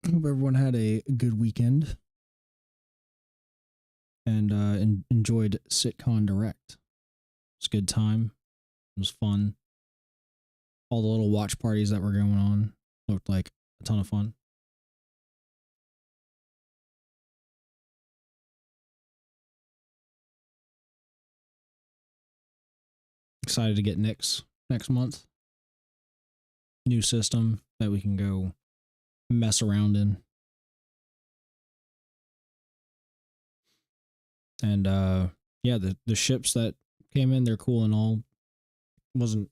Hope everyone had a good weekend and enjoyed SitCon Direct. It was a good time. It was fun. All the little watch parties that were going on looked like a ton of fun. Excited to get Nick's next month. New system that we can go mess around in. And yeah, the ships that came in, they're cool and all. Wasn't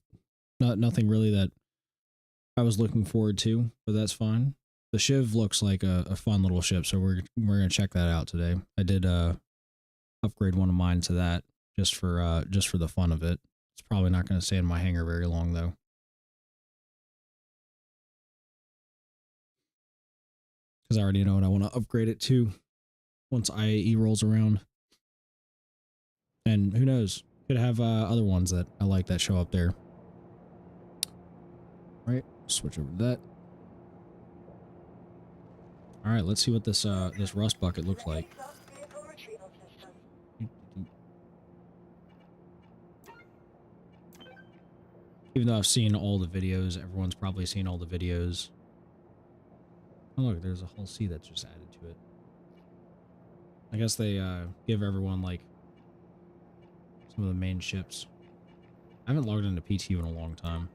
nothing really that I was looking forward to, but that's fine. The Shiv looks like a fun little ship, so we're gonna check that out today. I did upgrade one of mine to that just for the fun of it. It's probably not gonna stay in my hangar very long though. Because I already know what I want to upgrade it to once IAE rolls around. And who knows? Could have other ones that I like that show up there. All right, switch over to that. All right, let's see what this this rust bucket looks like. Even though I've seen all the videos, everyone's probably seen all the videos. Oh look, there's a whole C that's just added to it. I guess they give everyone like some of the main ships. I haven't logged into PTU in a long time.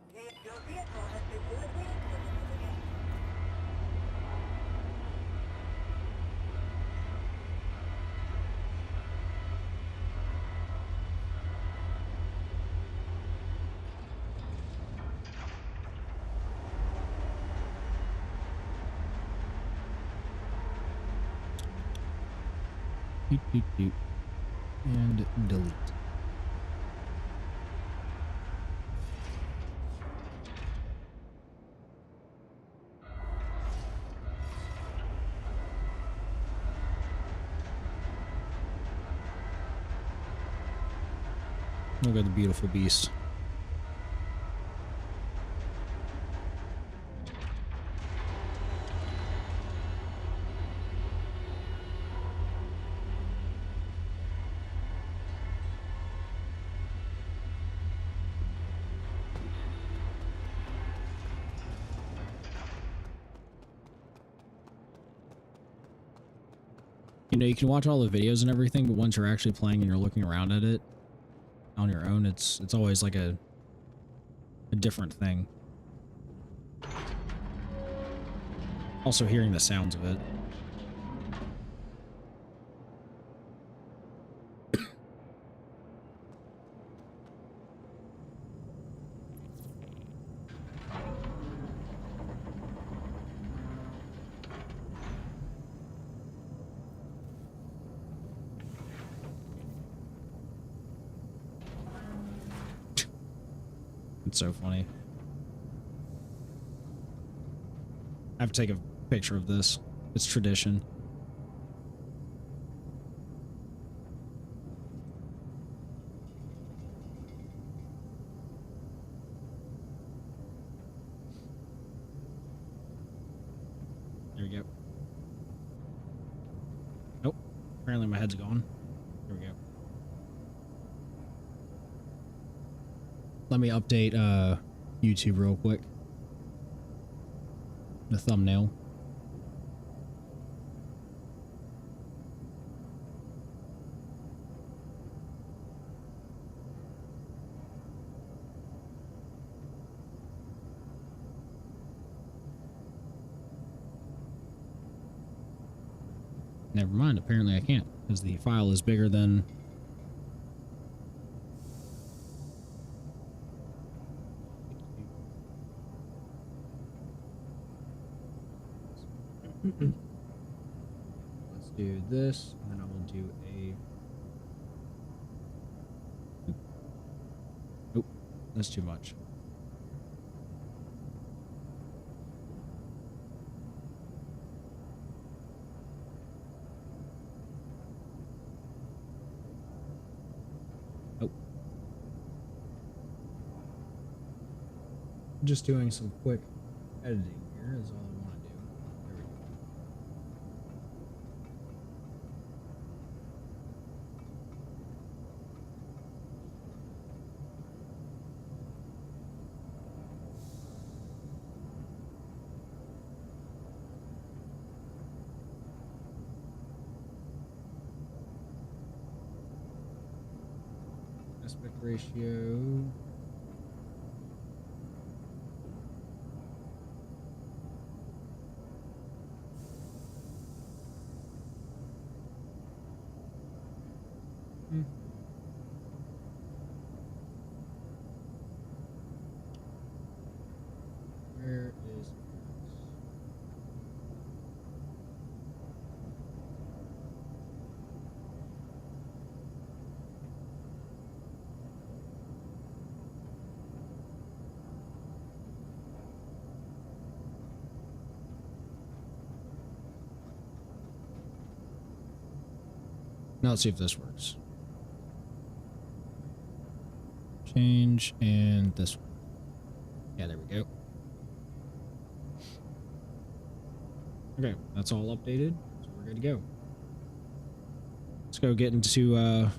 And delete. Look at the beautiful beast. You know, you can watch all the videos and everything, but once you're actually playing and you're looking around at it on your own, it's always like a different thing. Also hearing the sounds of it. It's so funny. I have to take a picture of this. It's tradition. There we go. Nope. Apparently my head's gone. There we go. Let me update YouTube real quick. The thumbnail. Never mind, apparently I can't, because the file is bigger than... Let's do this, and then I will do a... Nope, that's too much. Just doing some quick editing here is all I want to do. There we go. aspect ratio. Where is it? Now let's see if this works. Change and this one. Yeah, there we go. Okay, that's all updated, so we're good to go. Let's go get into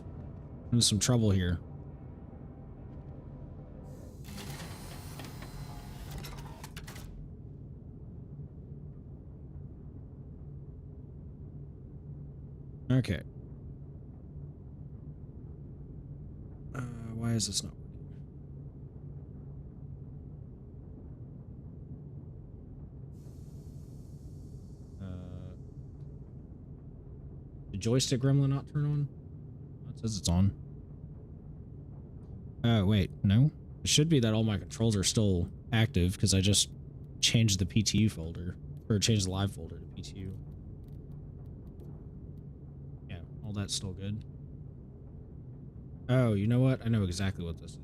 some trouble here. Okay. Why is this not working? The joystick gremlin not turn on? It says it's on. Wait, no. It should be that all my controls are still active because I just changed the PTU folder, or changed the live folder to PTU. Yeah, all that's still good. Oh, you know what? I know exactly what this is.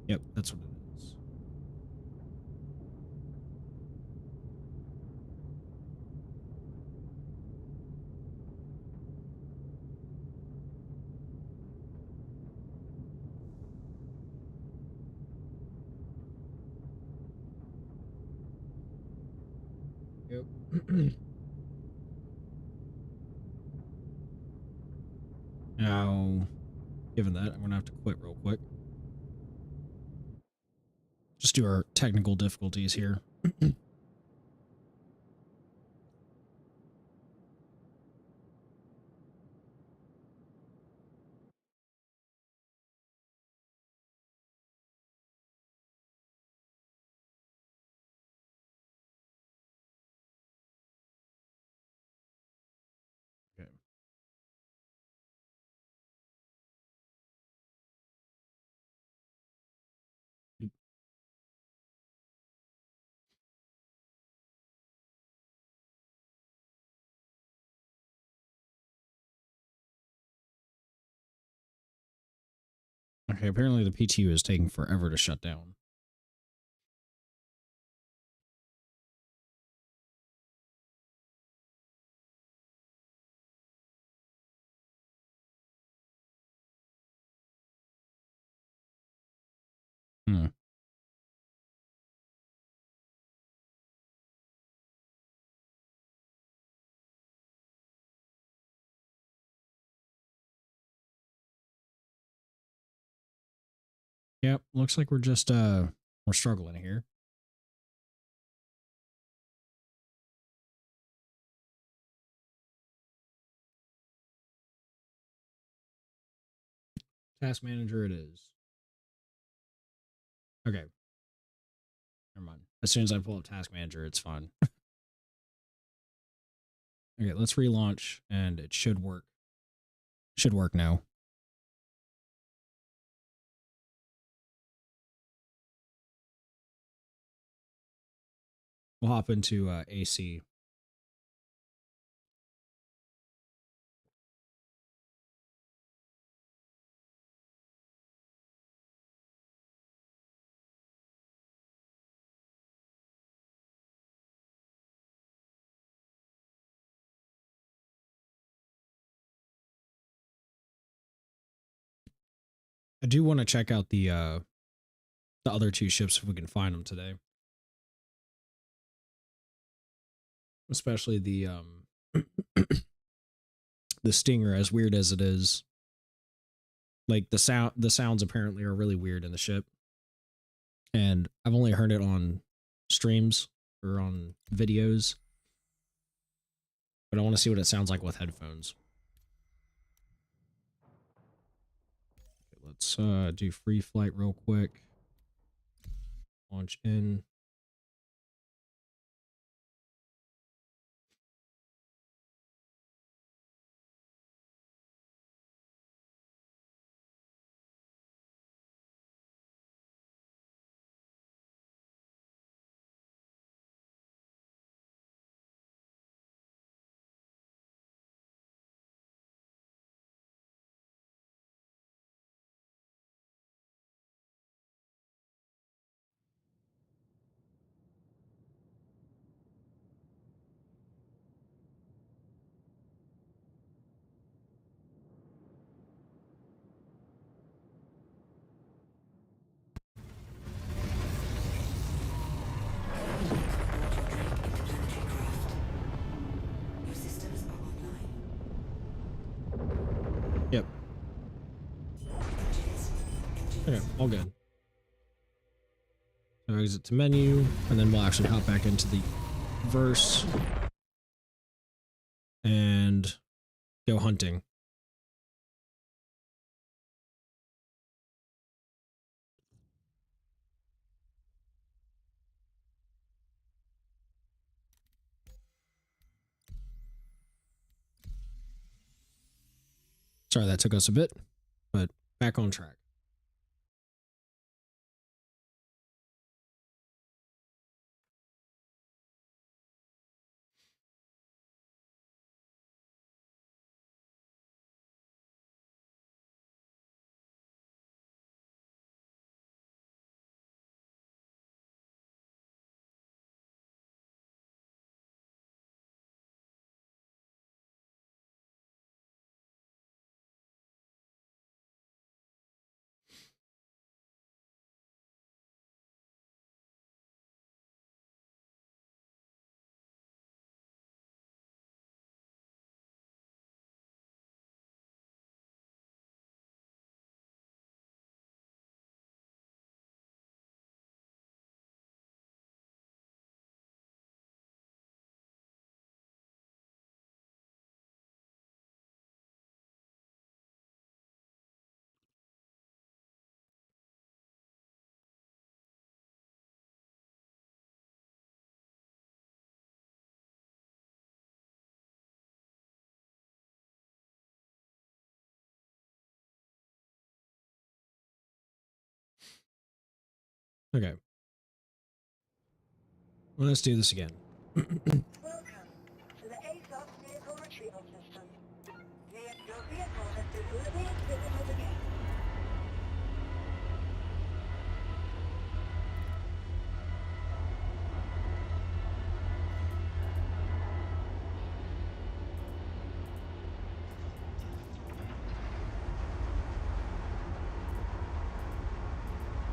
Yep, that's what it is. Yep. Now, given that, I'm gonna have to quit real quick. Just do our technical difficulties here. Okay. Okay, apparently the PTU is taking forever to shut down. Hmm. Yep, looks like we're struggling here. Task manager it is. Okay. Never mind. As soon as I pull up task manager, it's fine. Okay, let's relaunch and it should work. Should work now. We'll hop into AC. I do want to check out the other two ships if we can find them today. Especially the the Stinger, as weird as it is. Like the sounds apparently are really weird in the ship. And I've only heard it on streams, or on videos. But I want to see what it sounds like with headphones. Okay, let's do free flight real quick. Launch in. Yep. Okay, all good. So exit to menu, and then we'll actually hop back into the verse and go hunting. Sorry that took us a bit, but back on track. Okay. Well, let's do this again. Welcome to the ASOS vehicle retrieval system. Your vehicle has been delivered and visible again.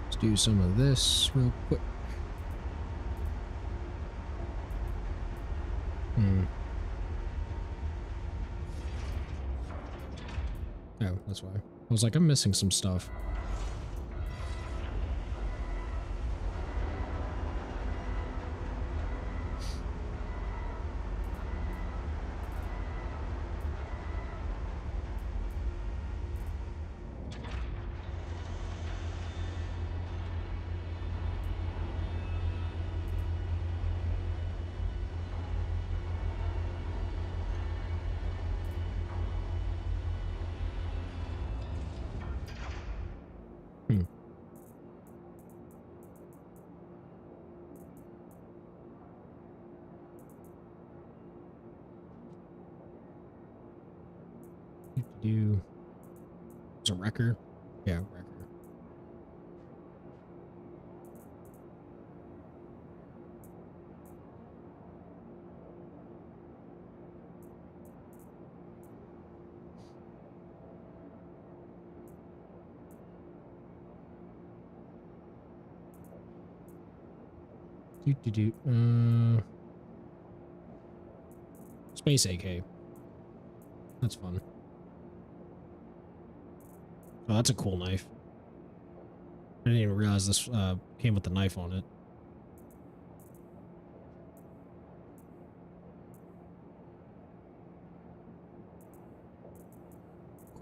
Let's do some of this real quick. Oh, that's why. I was like, I'm missing some stuff. Do it's a wrecker. Yeah, wrecker. Space AK. That's fun. Oh, that's a cool knife. I didn't even realize this came with the knife on it.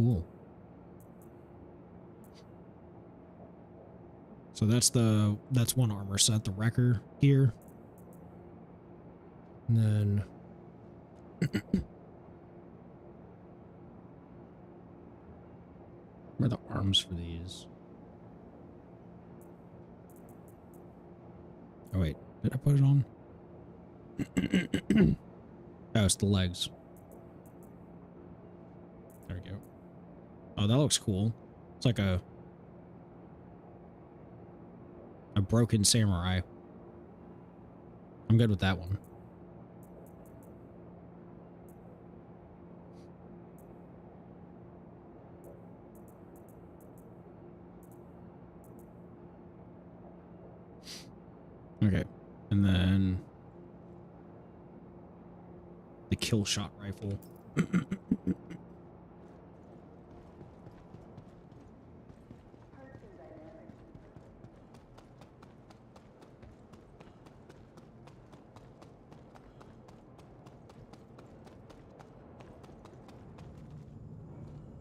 cool. So that's one armor set, the wrecker here. And then where are the arms for these? Oh wait, did I put it on? Oh, it's the legs. There we go. Oh, that looks cool. It's like a broken samurai. I'm good with that one. Okay, and then the kill shot rifle.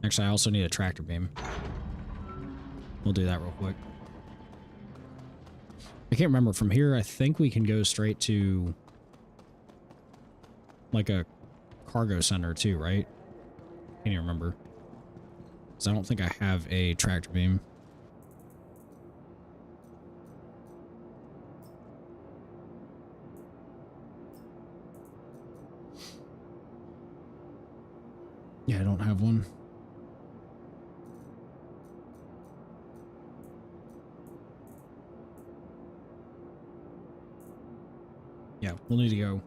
Actually, I also need a tractor beam. We'll do that real quick. I can't remember. From here, I think we can go straight to like a cargo center too, right? Can't even remember. Because I don't think I have a tractor beam. Yeah, I don't have one. Yeah, we'll need to go.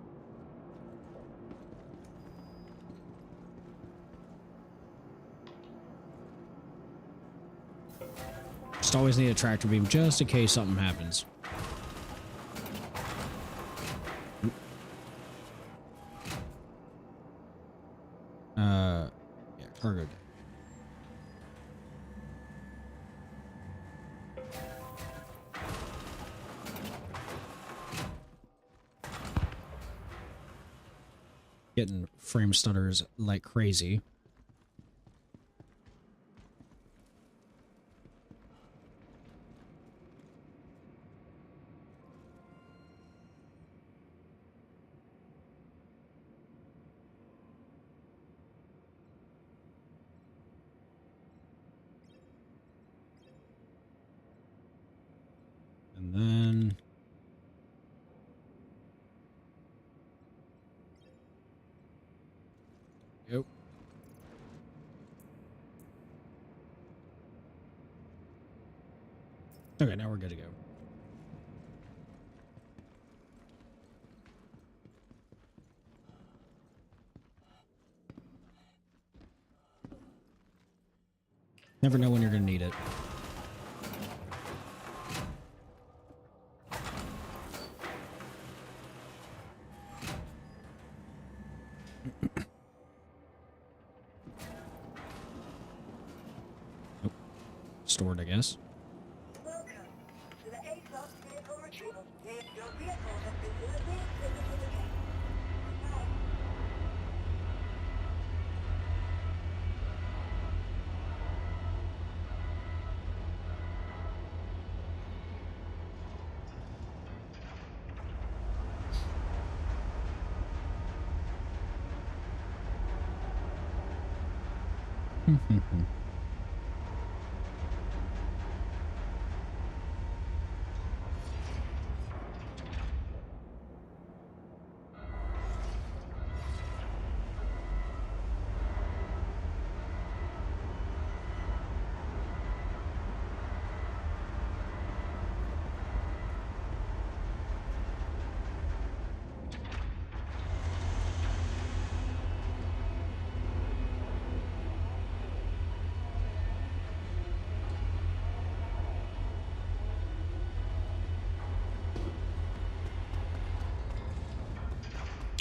Just always need a tractor beam just in case something happens. Yeah, cargo. Getting frame stutters like crazy. And then yep. Okay, now we're good to go. Never know when you're gonna need it. Oh, stored, I guess. Welcome to the ASOS vehicle retrieval. Your vehicle has been deliberately exhibited to the gate. Now,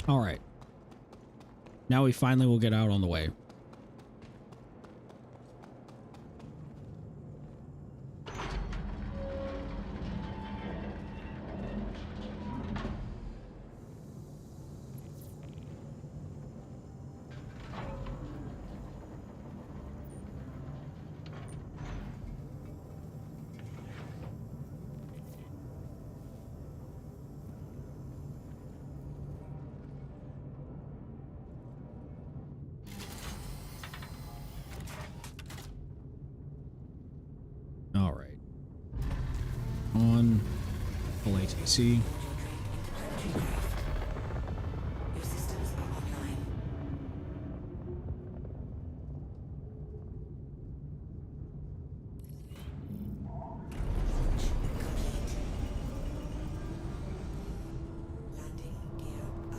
All right. Now we finally will get out on the way. All right. On full ATC. Your systems are online. Launch complete. Landing gear up.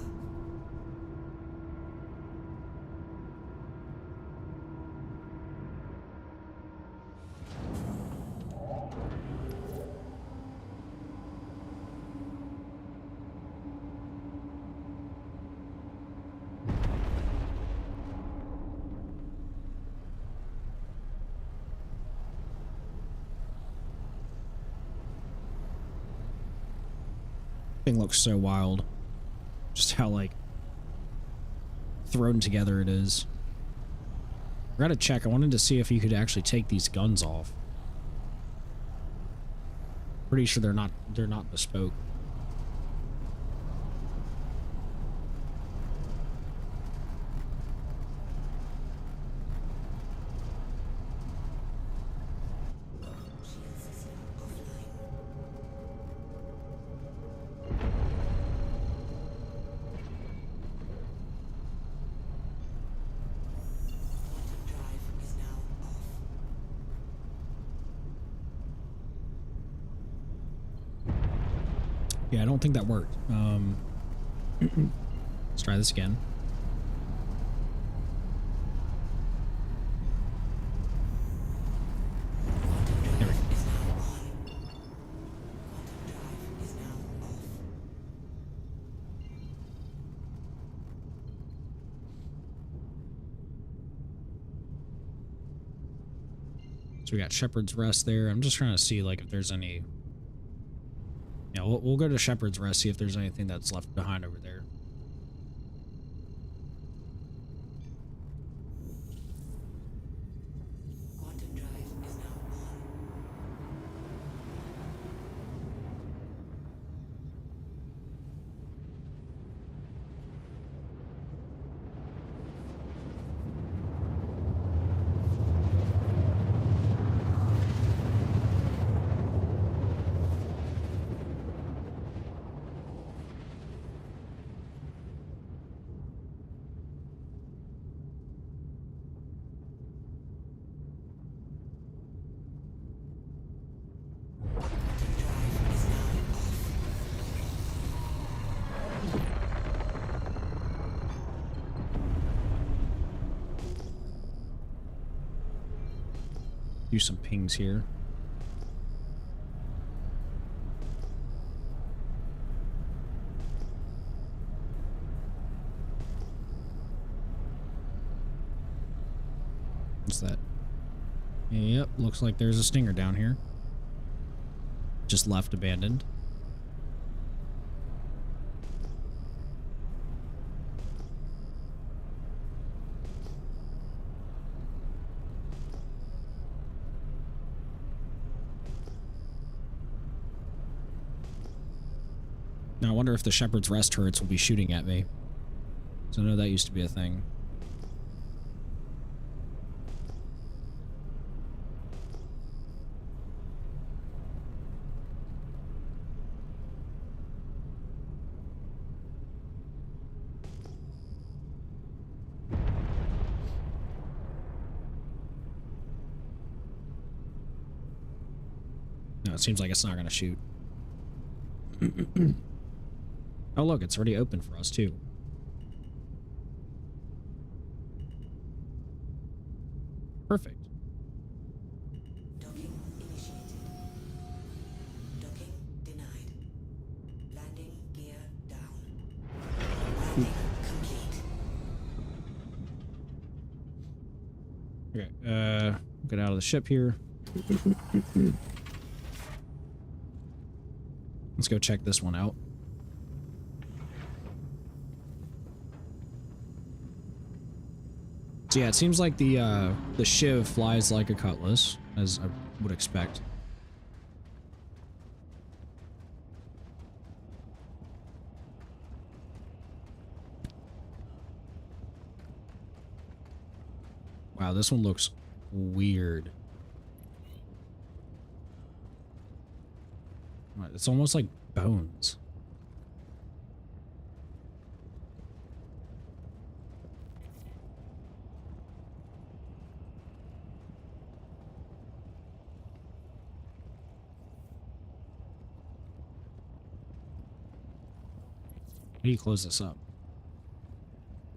Thing looks so wild. Just how like thrown together it is. I gotta check. I wanted to see if you could actually take these guns off. Pretty sure they're not bespoke. Shield system offline. Quantum drive is now off. Yeah, I don't think that worked. Let's try this again. Quantum There we drive go. is now on. Quantum drive is now off. So we got Shepherd's Rest there. I'm just trying to see like if there's any. Yeah, we'll go to Shepherd's Rest, see if there's anything that's left behind over there. Quantum drive is now on. Quantum drive is now off. Do some pings here. What's that? Yep, looks like there's a stinger down here. Just left abandoned. Now I wonder if the Shepherd's Rest turrets will be shooting at me. So I know that used to be a thing. No, it seems like it's not going to shoot. Oh, look, it's already open for us, too. Perfect. Docking initiated. Docking denied. Landing gear down. Landing complete. Okay, get out of the ship here. Let's go check this one out. So yeah, it seems like the Shiv flies like a cutlass, as I would expect. Wow, this one looks weird. It's almost like bones. How do you close this up?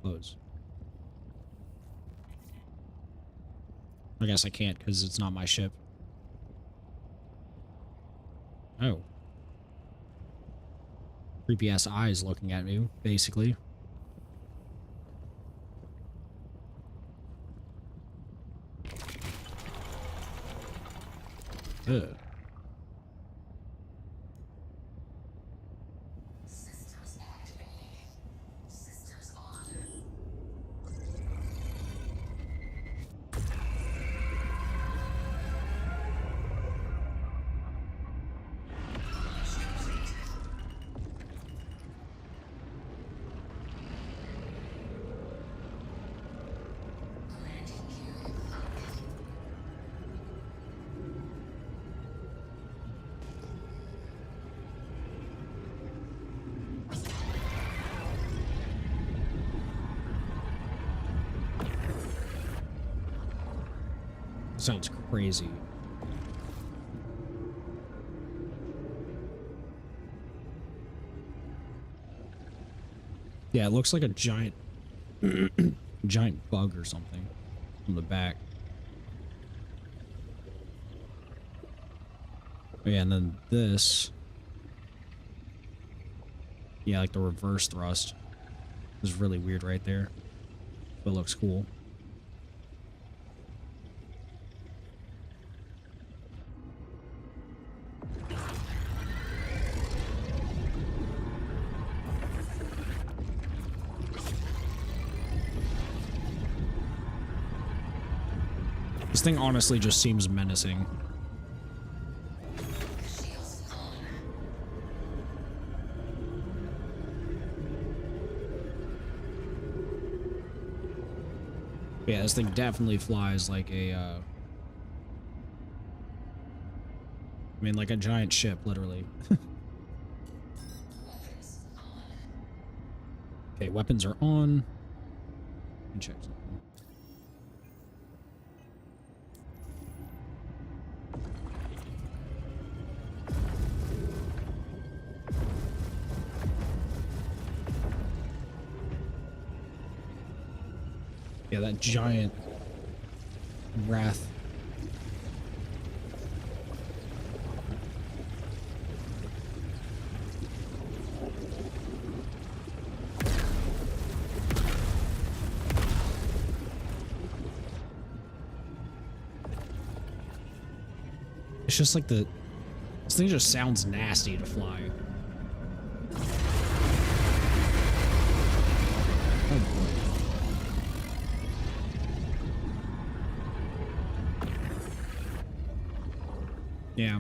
Close. I guess I can't because it's not my ship. Oh. Creepy ass eyes looking at me, basically. Ugh. Systems activated. Systems on. Landing gear loaded. Sounds crazy. Yeah, it looks like a giant giant bug or something from the back. Oh, yeah, and then this. Yeah, like the reverse thrust is really weird right there. But it looks cool. This thing honestly just seems menacing. Shields on. Yeah, this thing definitely flies like a, I mean, like a giant ship, literally. Weapons on. Okay, weapons are on. Let me check something. Yeah, that giant wrath. It's just like this thing just sounds nasty to fly. Oh boy. Yeah.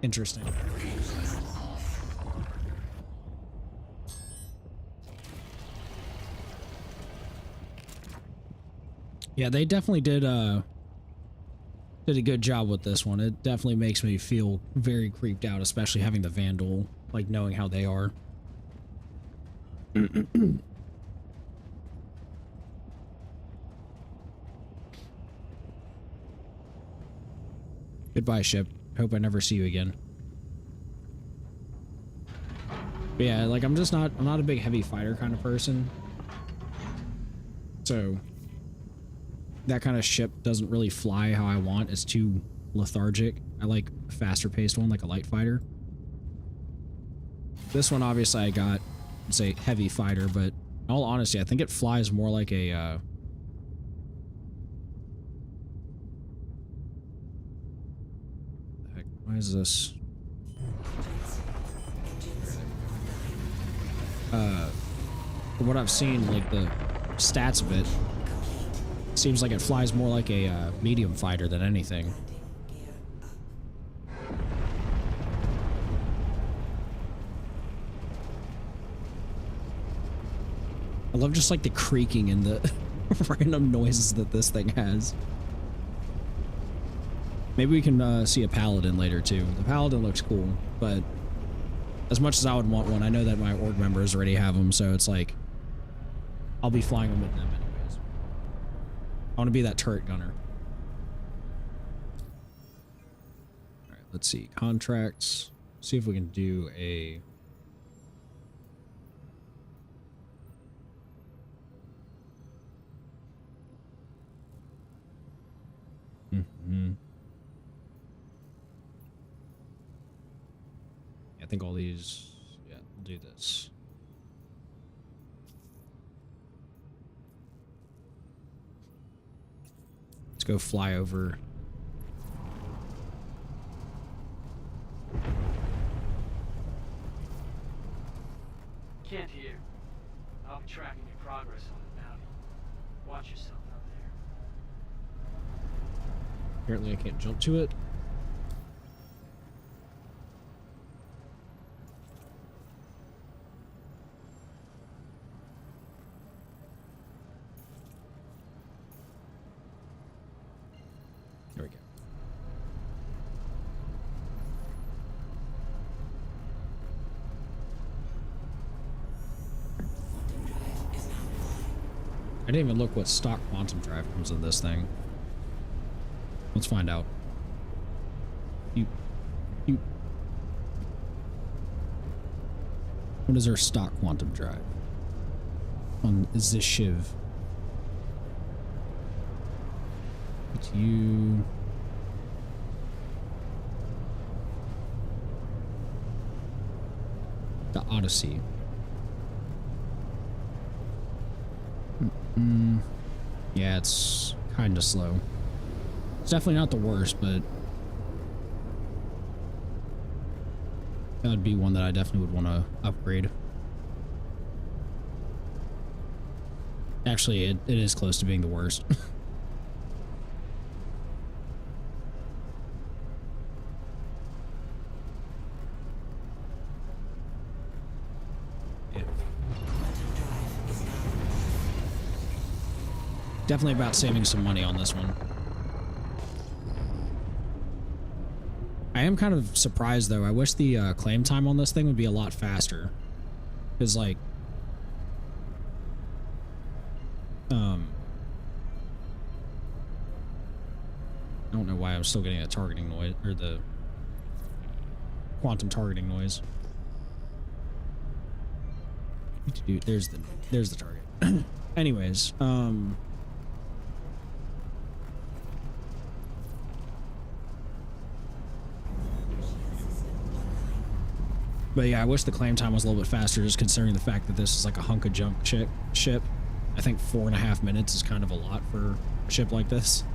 Interesting. Yeah, they definitely did a good job with this one. It definitely makes me feel very creeped out, especially having the Vandal, like knowing how they are. Goodbye, ship. Hope I never see you again. But yeah, like I'm not a big heavy fighter kind of person. So that kind of ship doesn't really fly how I want. It's too lethargic. I like a faster paced one, like a light fighter. This one, obviously, I got, say, heavy fighter, but in all honesty, I think it flies more like a, heck, why is this? from what I've seen, like the stats of it, seems like it flies more like a medium fighter than anything. Landing gear up. I love just like the creaking and the random noises that this thing has. Maybe we can see a paladin later too. The paladin looks cool, but as much as I would want one, I know that my org members already have them, so it's like I'll be flying them with them anyways. I want to be that turret gunner. All right, let's see contracts. See if we can do a. Mm-hmm. I think all these, yeah, we'll do this. Let's go fly over. Can't hear. I'll be tracking your progress on the bounty. Watch yourself out there. Apparently I can't jump to it. There we go. Quantum drive is now online. I didn't even look what stock quantum drive comes in this thing. Let's find out. You. What is our stock quantum drive? On is this Shiv? It's you. The Odyssey. Yeah, it's kind of slow. It's definitely not the worst, but that would be one that I definitely would want to upgrade. Actually, it is close to being the worst. Yeah. Quantum drive is now online. Definitely about saving some money on this one. I am kind of surprised though. I wish the claim time on this thing would be a lot faster. Because like I don't know why I'm still getting a targeting noise or the quantum targeting noise. Dude, there's the target. Anyways, but yeah, I wish the claim time was a little bit faster, just considering the fact that this is like a hunk of junk ship. I think 4.5 minutes is kind of a lot for a ship like this.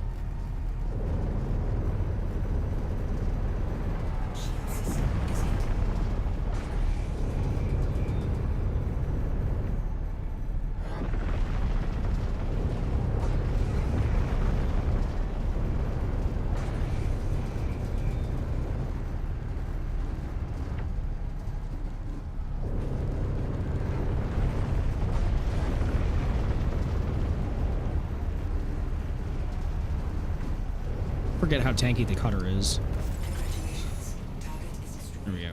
Forget how tanky the cutter is. Congratulations. Target is destroyed. There we go.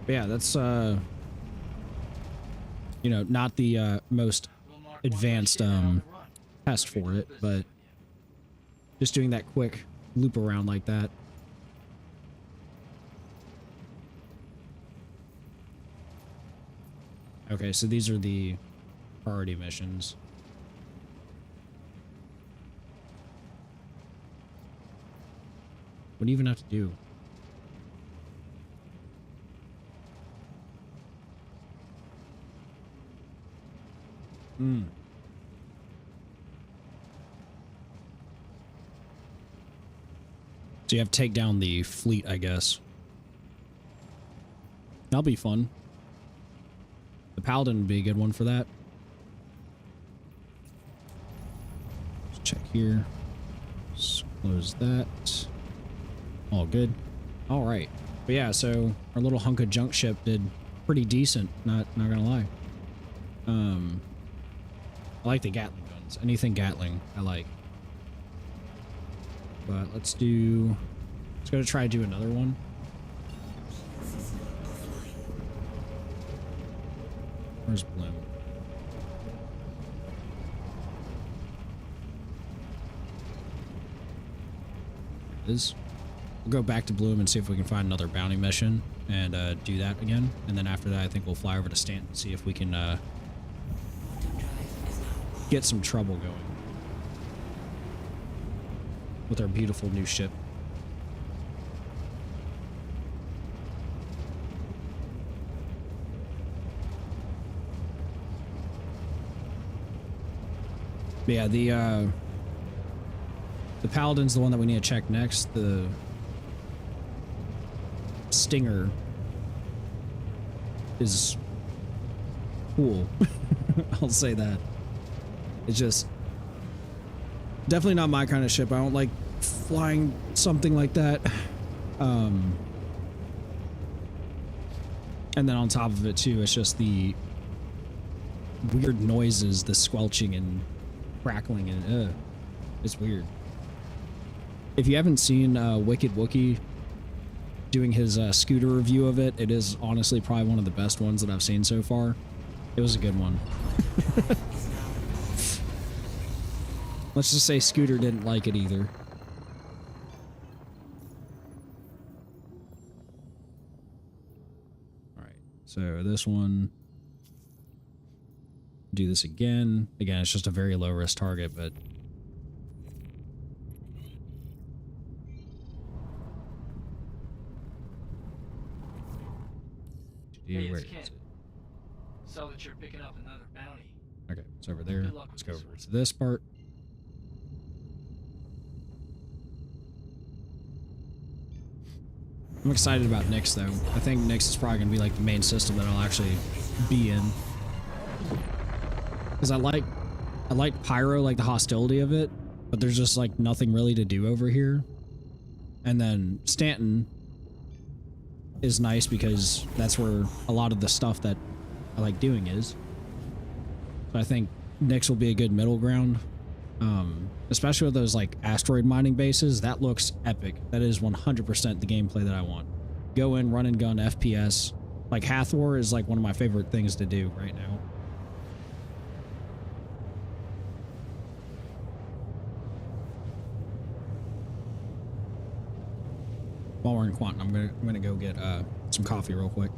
But yeah, that's you know, not the most We'll mark advanced one more ship on the run. test for it, but just doing that quick loop around like that. Okay, so these are the priority missions. What do you even have to do? So you have to take down the fleet, I guess. That'll be fun. The Paladin would be a good one for that. Let's check here. Let's close that. All good. All right. But yeah, so our little hunk of junk ship did pretty decent. Not gonna lie. I like the Gatling guns. Anything Gatling, I like. But let's go to try to do another one. Where's Bloom? There it is. We'll go back to Bloom and see if we can find another bounty mission and do that again. And then after that, I think we'll fly over to Stanton and see if we can get some trouble going with our beautiful new ship. But yeah, the Paladin's the one that we need to check next. The Stinger is cool. I'll say that. It's just definitely not my kind of ship. I don't like flying something like that. And then on top of it too, it's just the weird noises, the squelching and crackling, and it's weird. If you haven't seen Wicked Wookie doing his scooter review of it, it is honestly probably one of the best ones that I've seen so far. It was a good one. Let's just say Scooter didn't like it either. Alright, so this one. Do this again. Again, it's just a very low risk target, but Hey, where it's is Ken. it? Saw that you're picking up another bounty. Okay, it's over there. Good luck Let's with go this over one. to this part. I'm excited about Nyx though. I think Nyx is probably gonna be like the main system that I'll actually be in. Because I like Pyro, like the hostility of it, but there's just like nothing really to do over here. And then Stanton is nice because that's where a lot of the stuff that I like doing is. So I think Nyx will be a good middle ground. Especially with those like asteroid mining bases, that looks epic. That is 100% the gameplay that I want. Go in, run and gun, FPS. Like Hathor is like one of my favorite things to do right now. While we're in Quantum, I'm gonna go get some coffee real quick.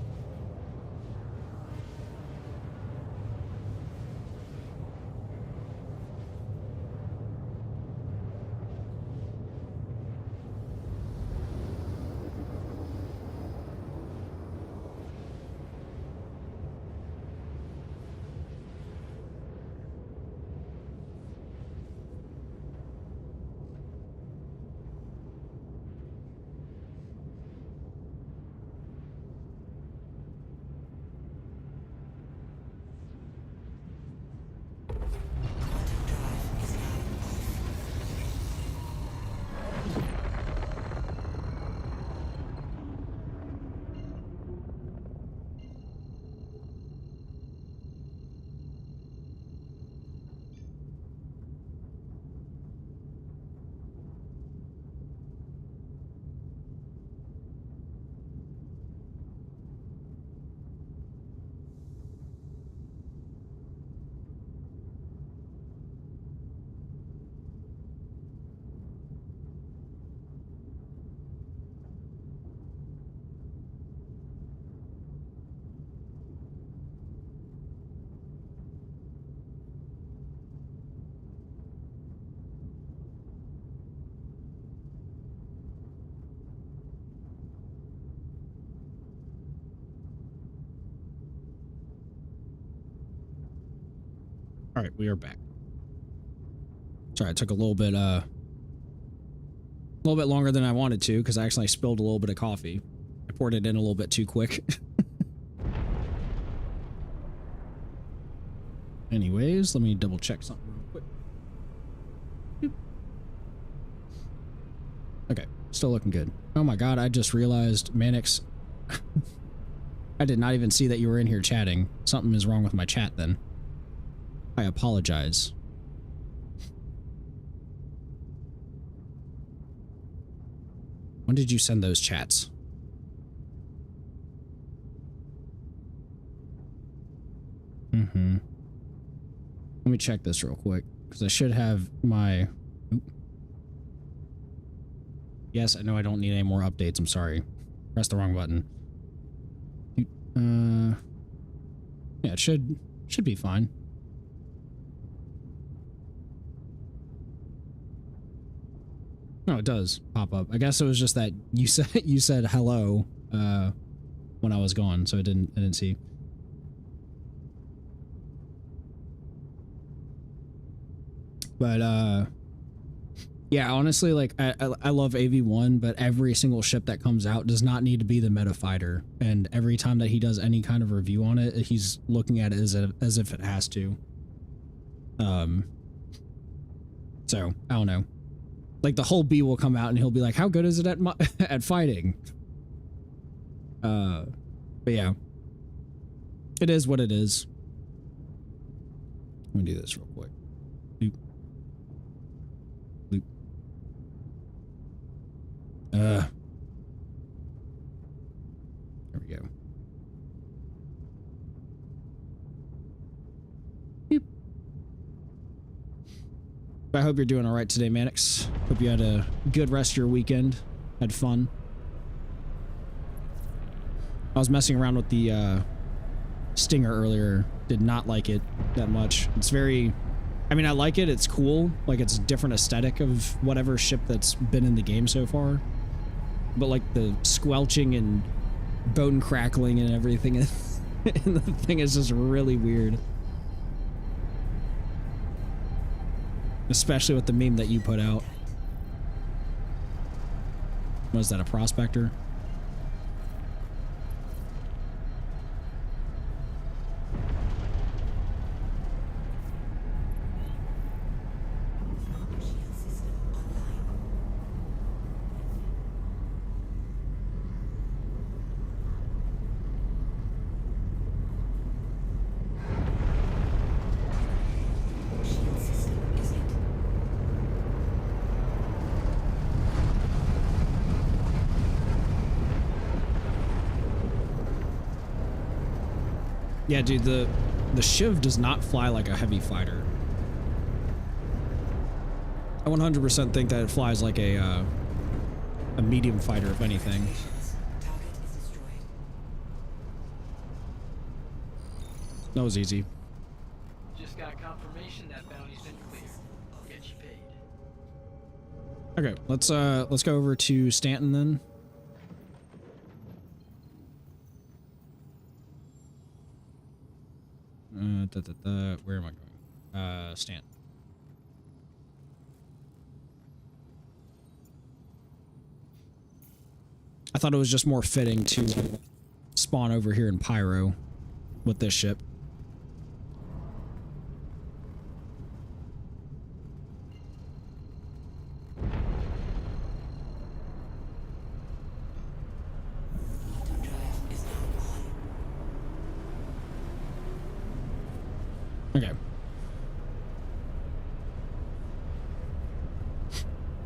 All right, we are back. Sorry, it took a little bit longer than I wanted to because I actually spilled a little bit of coffee. I poured it in a little bit too quick. Anyways, let me double check something real quick. Boop. Okay, still looking good. Oh my god, I just realized, Mannix, I did not even see that you were in here chatting. Something is wrong with my chat then. I apologize. When did you send those chats? Mm-hmm. Let me check this real quick, because I should have my... Oop. Yes, I know I don't need any more updates. I'm sorry. Pressed the wrong button. Yeah, it should be fine. No, it does pop up. I guess it was just that you said hello when I was gone, so I didn't see. But yeah, honestly, like I love AV1, but every single ship that comes out does not need to be the meta fighter. And every time that he does any kind of review on it, he's looking at it as if it has to. So I don't know. Like the whole B will come out and he'll be like, "How good is it at fighting?" But yeah, it is what it is. Let me do this real quick. Loop. Loop. There we go. Beep. I hope you're doing all right today, Mannix. Hope you had a good rest of your weekend. Had fun. I was messing around with the Stinger earlier. Did not like it that much. It's very... I mean, I like it. It's cool. Like, it's a different aesthetic of whatever ship that's been in the game so far. But, like, the squelching and bone crackling and everything and the thing is just really weird. Especially with the meme that you put out. Was that a prospector? Yeah, dude, the Shiv does not fly like a heavy fighter. I 100% think that it flies like a medium fighter, if anything. Target is destroyed. That was easy. Just got confirmation that bounty's been cleared. I'll get you paid. Okay, let's go over to Stanton then. Where am I going? Stanton. I thought it was just more fitting to spawn over here in Pyro with this ship. Okay.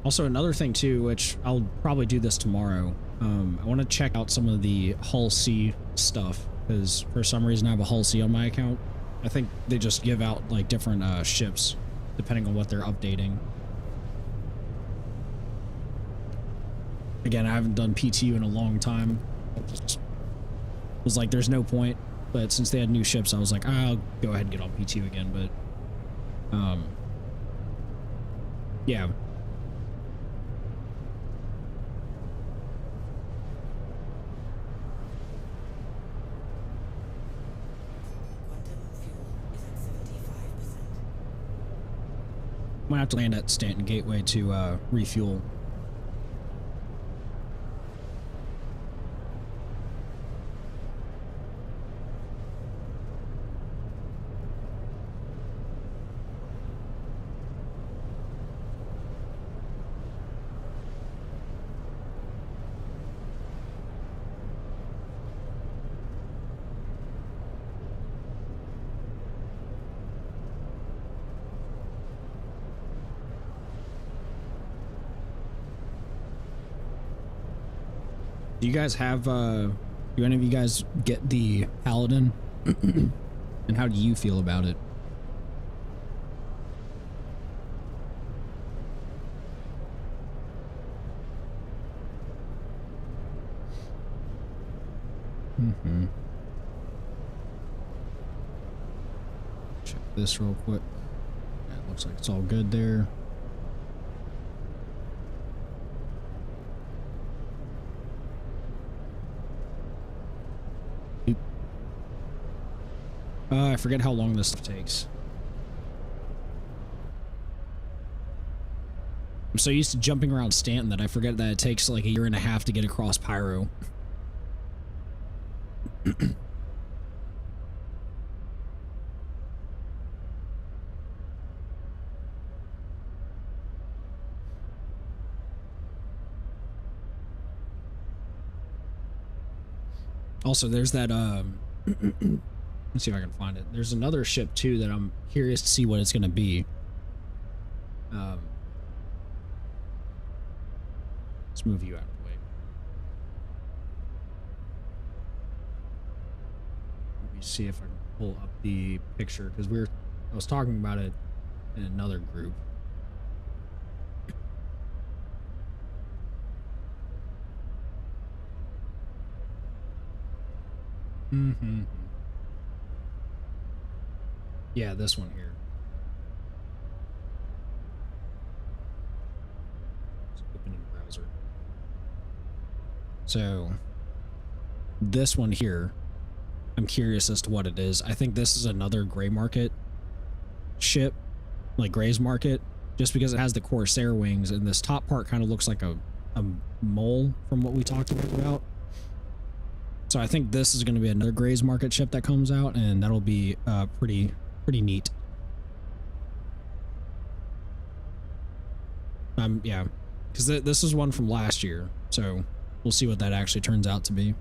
Also, another thing too, which I'll probably do this tomorrow. I want to check out some of the Hull C stuff because for some reason I have a Hull C on my account. I think they just give out like different ships depending on what they're updating. Again, I haven't done PTU in a long time. Just was like, there's no point. But since they had new ships, I was like, I'll go ahead and get on PTU again. But, yeah. I'm gonna have to land at Stanton Gateway to refuel. Do you guys have do any of you guys get the Paladin? And how do you feel about it? Check this real quick. Yeah, it looks like it's all good there. I forget how long this stuff takes. I'm so used to jumping around Stanton that I forget that it takes like a year and a half to get across Pyro. Also, there's that let's see if I can find it. There's another ship too that I'm curious to see what it's gonna be. Let's move you out of the way. Let me see if I can pull up the picture because I was talking about it in another group. Yeah, this one here. Just opening the browser. So, this one here, I'm curious as to what it is. I think this is another gray market ship, like Gray's Market, just because it has the Corsair wings, and this top part kind of looks like a mole from what we talked about. So I think this is going to be another Gray's Market ship that comes out, and that'll be pretty neat. Yeah, because this is one from last year, so we'll see what that actually turns out to be.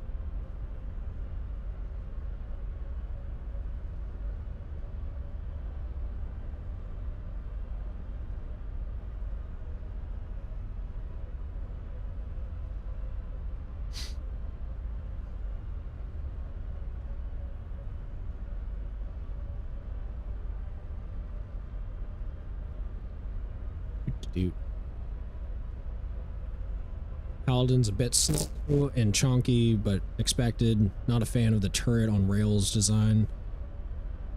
Dude. Paladin's a bit slow and chunky, but expected. Not a fan of the turret on rails design.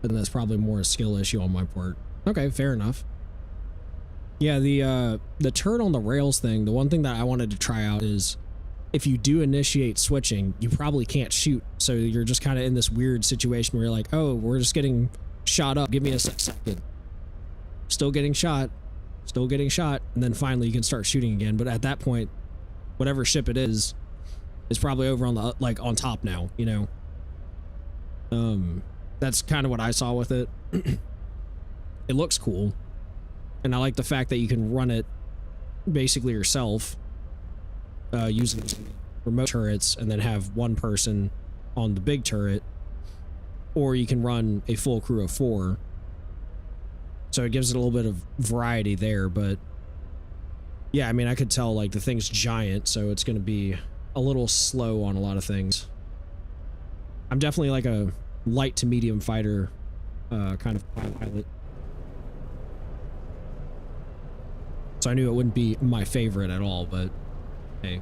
And that's probably more a skill issue on my part. Okay, fair enough. Yeah, the turret on the rails thing, the one thing that I wanted to try out is if you do initiate switching, you probably can't shoot. So you're just kind of in this weird situation where you're like, oh, we're just getting shot up. Give me a second. Still getting shot. Still getting shot, and then finally you can start shooting again. But at that point, whatever ship it is probably over on the like on top now, you know. That's kind of what I saw with it. It looks cool, and I like the fact that you can run it basically yourself, using remote turrets, and then have one person on the big turret, or you can run a full crew of 4. So it gives it a little bit of variety there, but yeah, I mean, I could tell like the thing's giant, so it's going to be a little slow on a lot of things. I'm definitely like a light to medium fighter kind of pilot. So I knew it wouldn't be my favorite at all, but hey.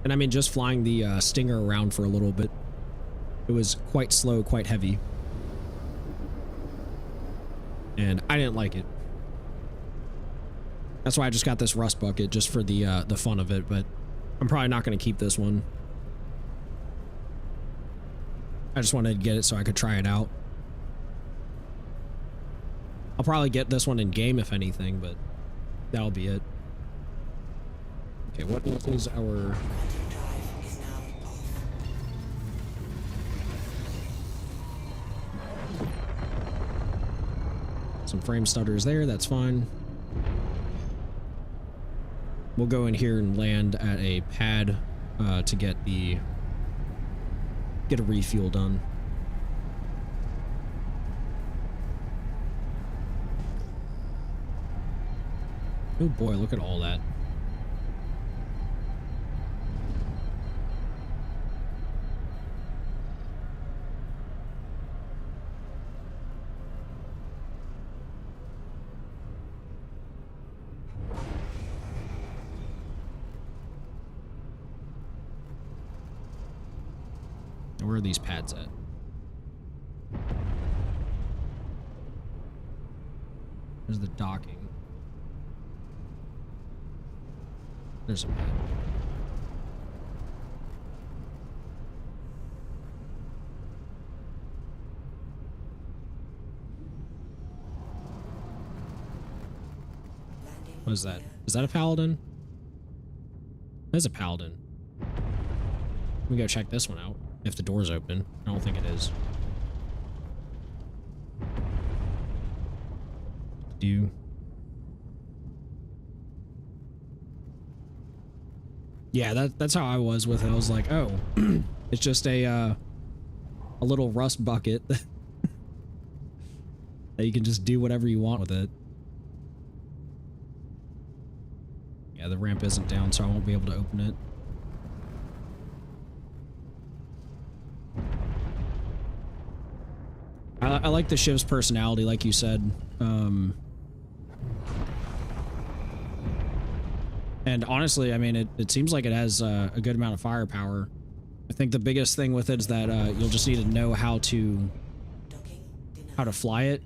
And I mean, just flying the Stinger around for a little bit, it was quite slow, quite heavy. And I didn't like it. That's why I just got this rust bucket, just for the fun of it, but I'm probably not going to keep this one. I just wanted to get it so I could try it out. I'll probably get this one in game, if anything, but that'll be it. Okay, what is our... Some frame stutters there, that's fine. We'll go in here and land at a pad to get a refuel done. Oh boy, look at all that. Where are these pads at? There's the docking. There's a pad. What is that? Is that a paladin? That's a paladin. We go check this one out. If the door's open. I don't think it is. Yeah, that's how I was with it. I was like, oh, it's just a little rust bucket that you can just do whatever you want with it. Yeah, the ramp isn't down, so I won't be able to open it. I like the Shiv's personality, like you said. And honestly, I mean, it seems like it has a good amount of firepower. I think the biggest thing with it is that you'll just need to know how to fly it.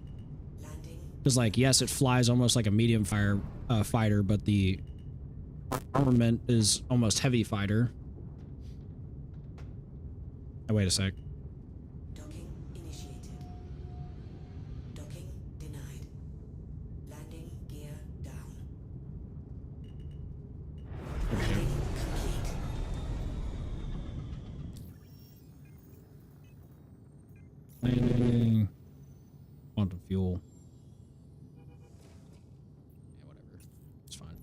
Because, like, yes, it flies almost like a medium fighter, but the armament is almost heavy fighter. Oh, wait a sec. Docking initiated. Docking denied. Landing gear down. Landing complete. Landing. Quantum fuel. Yeah, whatever. It's fine.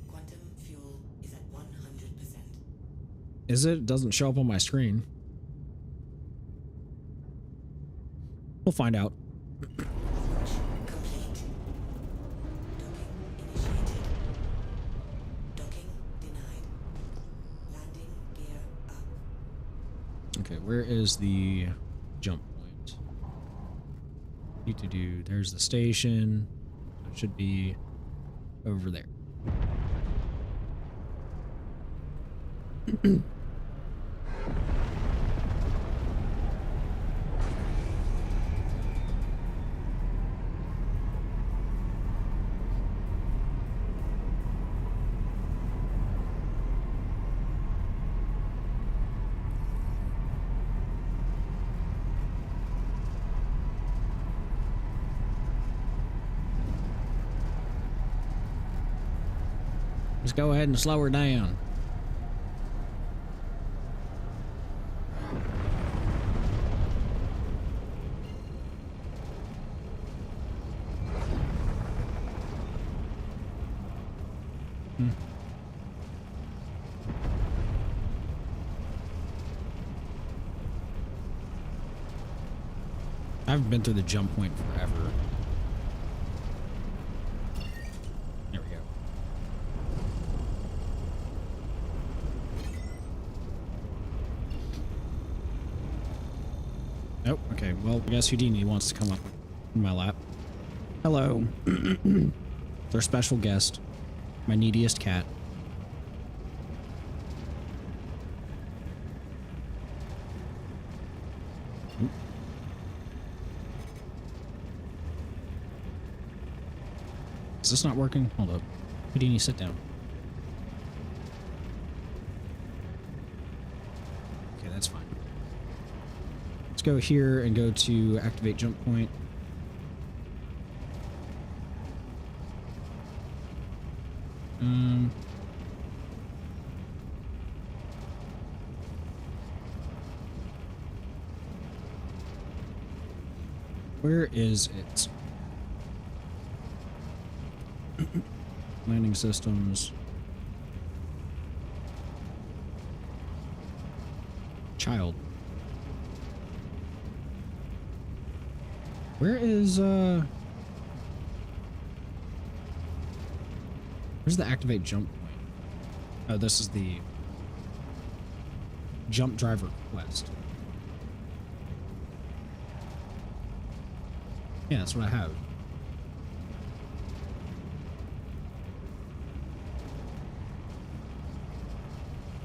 Quantum fuel is at 100%. Is it? It doesn't show up on my screen. We'll find out. Complete. Docking initiated. Docking denied. Landing gear up. Okay, where is the jump point? There's the station. It should be over there. Let's go ahead and slow her down. I haven't been through the jump point forever. There we go. Nope. Okay, well, I guess Houdini wants to come up in my lap. Hello. Their special guest. My neediest cat. Oop. Is this not working? Hold up. Houdini, sit down. Okay, that's fine. Let's go here and go to activate jump point. Where is it? Landing systems. Child. Where is where's the activate jump point? Oh, this is the jump driver quest. Yeah, that's what I have.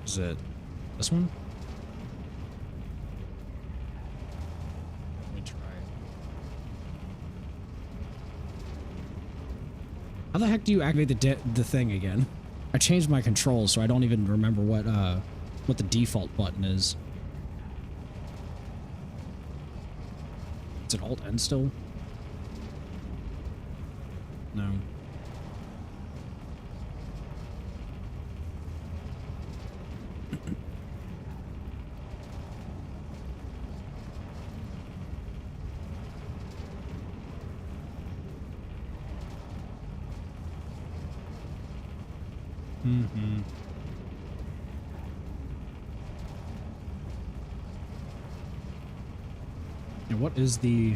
Is it this one? Let me try. How the heck do you activate the thing again? I changed my controls, so I don't even remember what the default button is. Is it Alt N still? No. Mm-hmm. And what is the...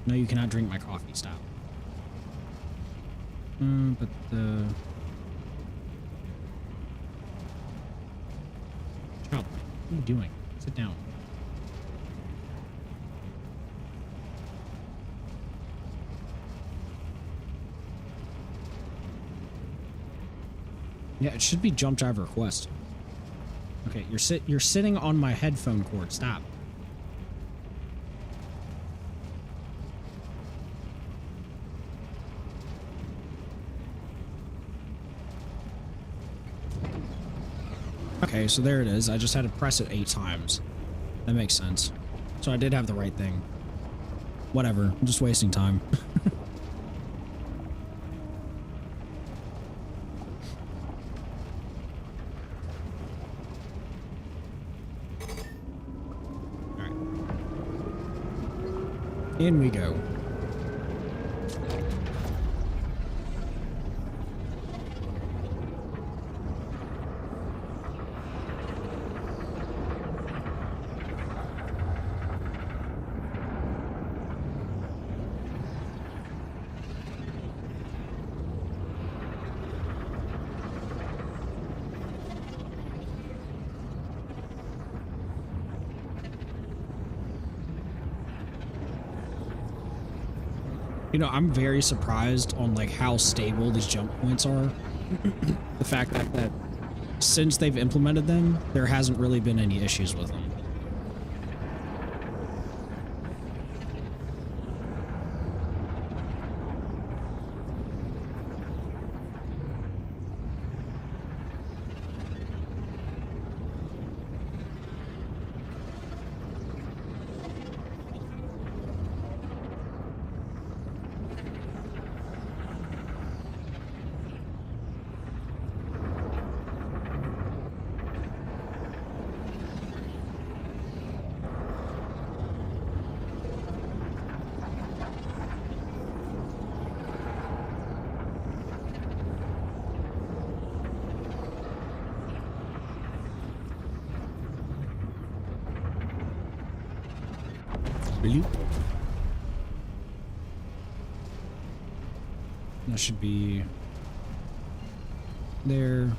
No, you cannot drink my coffee. Stop. But the... Child, what are you doing? Sit down. Yeah, it should be jump driver quest. Okay, you're sitting on my headphone cord. Stop. Okay, so there it is. I just had to press it 8 times. That makes sense. So I did have the right thing. Whatever. I'm just wasting time. Alright. In we go. You know, I'm very surprised on like how stable these jump points are. The fact that since they've implemented them, there hasn't really been any issues with them. That should be there.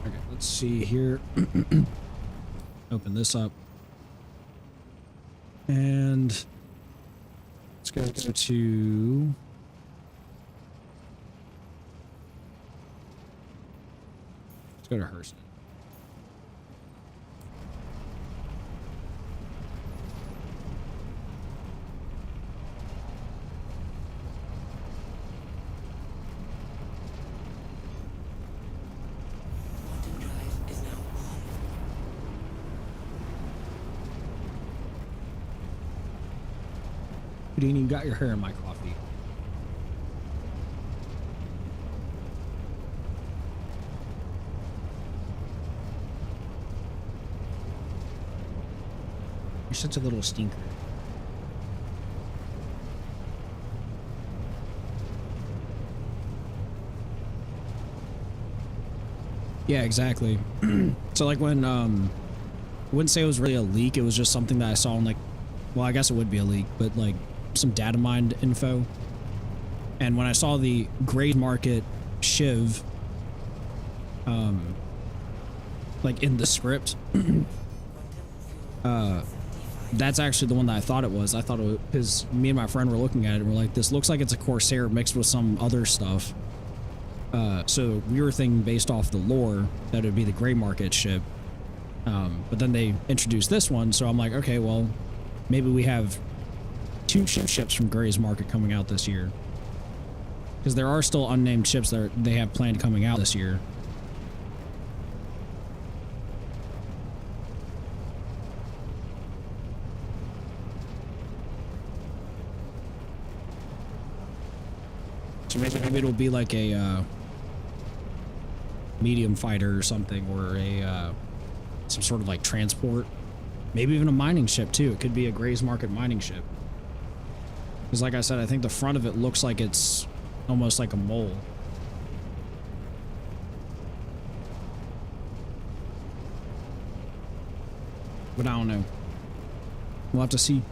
Okay, let's see here. Open this up. And let's go to... Let's go to Hurston. Quantum drive is now on. Houdini, you got your hair in my coffee. You're such a little stinker. Yeah, exactly. So like when I wouldn't say it was really a leak, it was just something that I saw in like, well, I guess it would be a leak, but like some data mined info. And when I saw the gray market Shiv like in the script, that's actually the one that I thought it was. I thought it was because me and my friend were looking at it and we're like, this looks like it's a Corsair mixed with some other stuff. So we were thinking based off the lore that it would be the gray market ship. But then they introduced this one, so I'm like, okay, well, maybe we have 2 ships from Gray's Market coming out this year. Because there are still unnamed ships that they have planned coming out this year. So maybe it'll be like a medium fighter or something, or a some sort of like transport. Maybe even a mining ship too. It could be a Gray's Market mining ship. Because like I said, I think the front of it looks like it's almost like a mole. But I don't know. We'll have to see.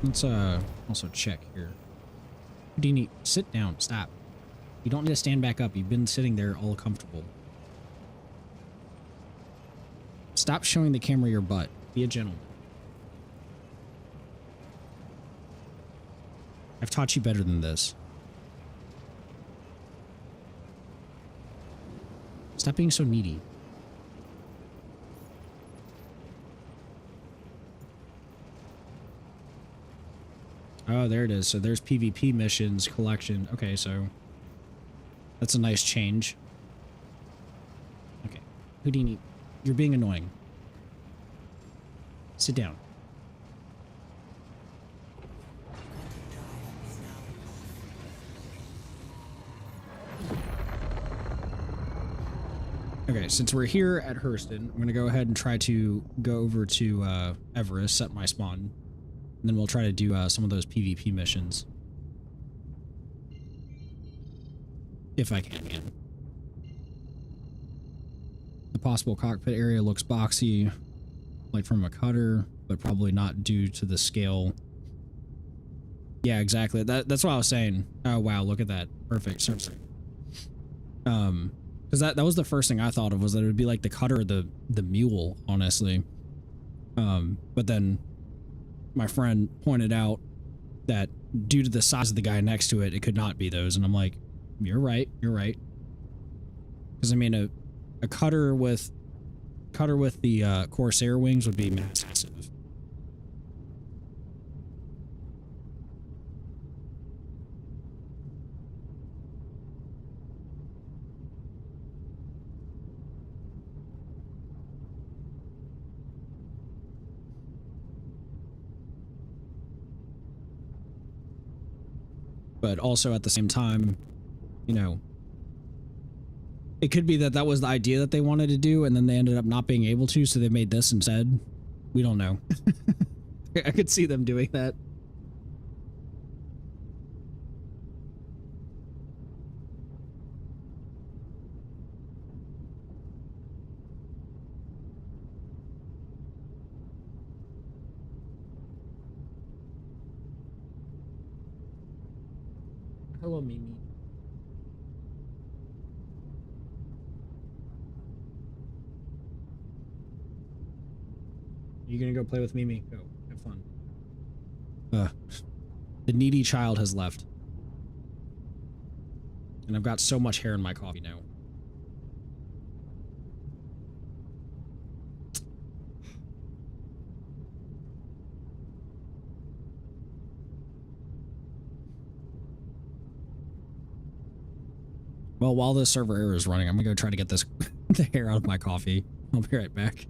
Let's also check here. Houdini, sit down. Stop. You don't need to stand back up. You've been sitting there all comfortable. Stop showing the camera your butt. Be a gentleman. I've taught you better than this. Stop being so needy. Oh, there it is. So there's PvP missions collection. Okay, so that's a nice change. Okay. Houdini, you're being annoying. Sit down. Okay, since we're here at Hurston, I'm going to go ahead and try to go over to Everest, set my spawn. And then we'll try to do some of those PvP missions. If I can. The possible cockpit area looks boxy, like from a cutter, but probably not due to the scale. Yeah, exactly. That's what I was saying. Oh, wow, look at that. Perfect. Because that was the first thing I thought of, was that it would be like the cutter or the mule, honestly. But then my friend pointed out that due to the size of the guy next to it, it could not be those. And I'm like, you're right. You're right. Because I mean, a cutter with the Corsair wings would be massive. But also at the same time, you know, it could be that that was the idea that they wanted to do, and then they ended up not being able to, so they made this instead. We don't know. I could see them doing that. Hello, Mimi. You gonna go play with Mimi? Go. Have fun. The needy child has left. And I've got so much hair in my coffee now. Well, while this server error is running, I'm gonna go try to get this the hair out of my coffee. I'll be right back.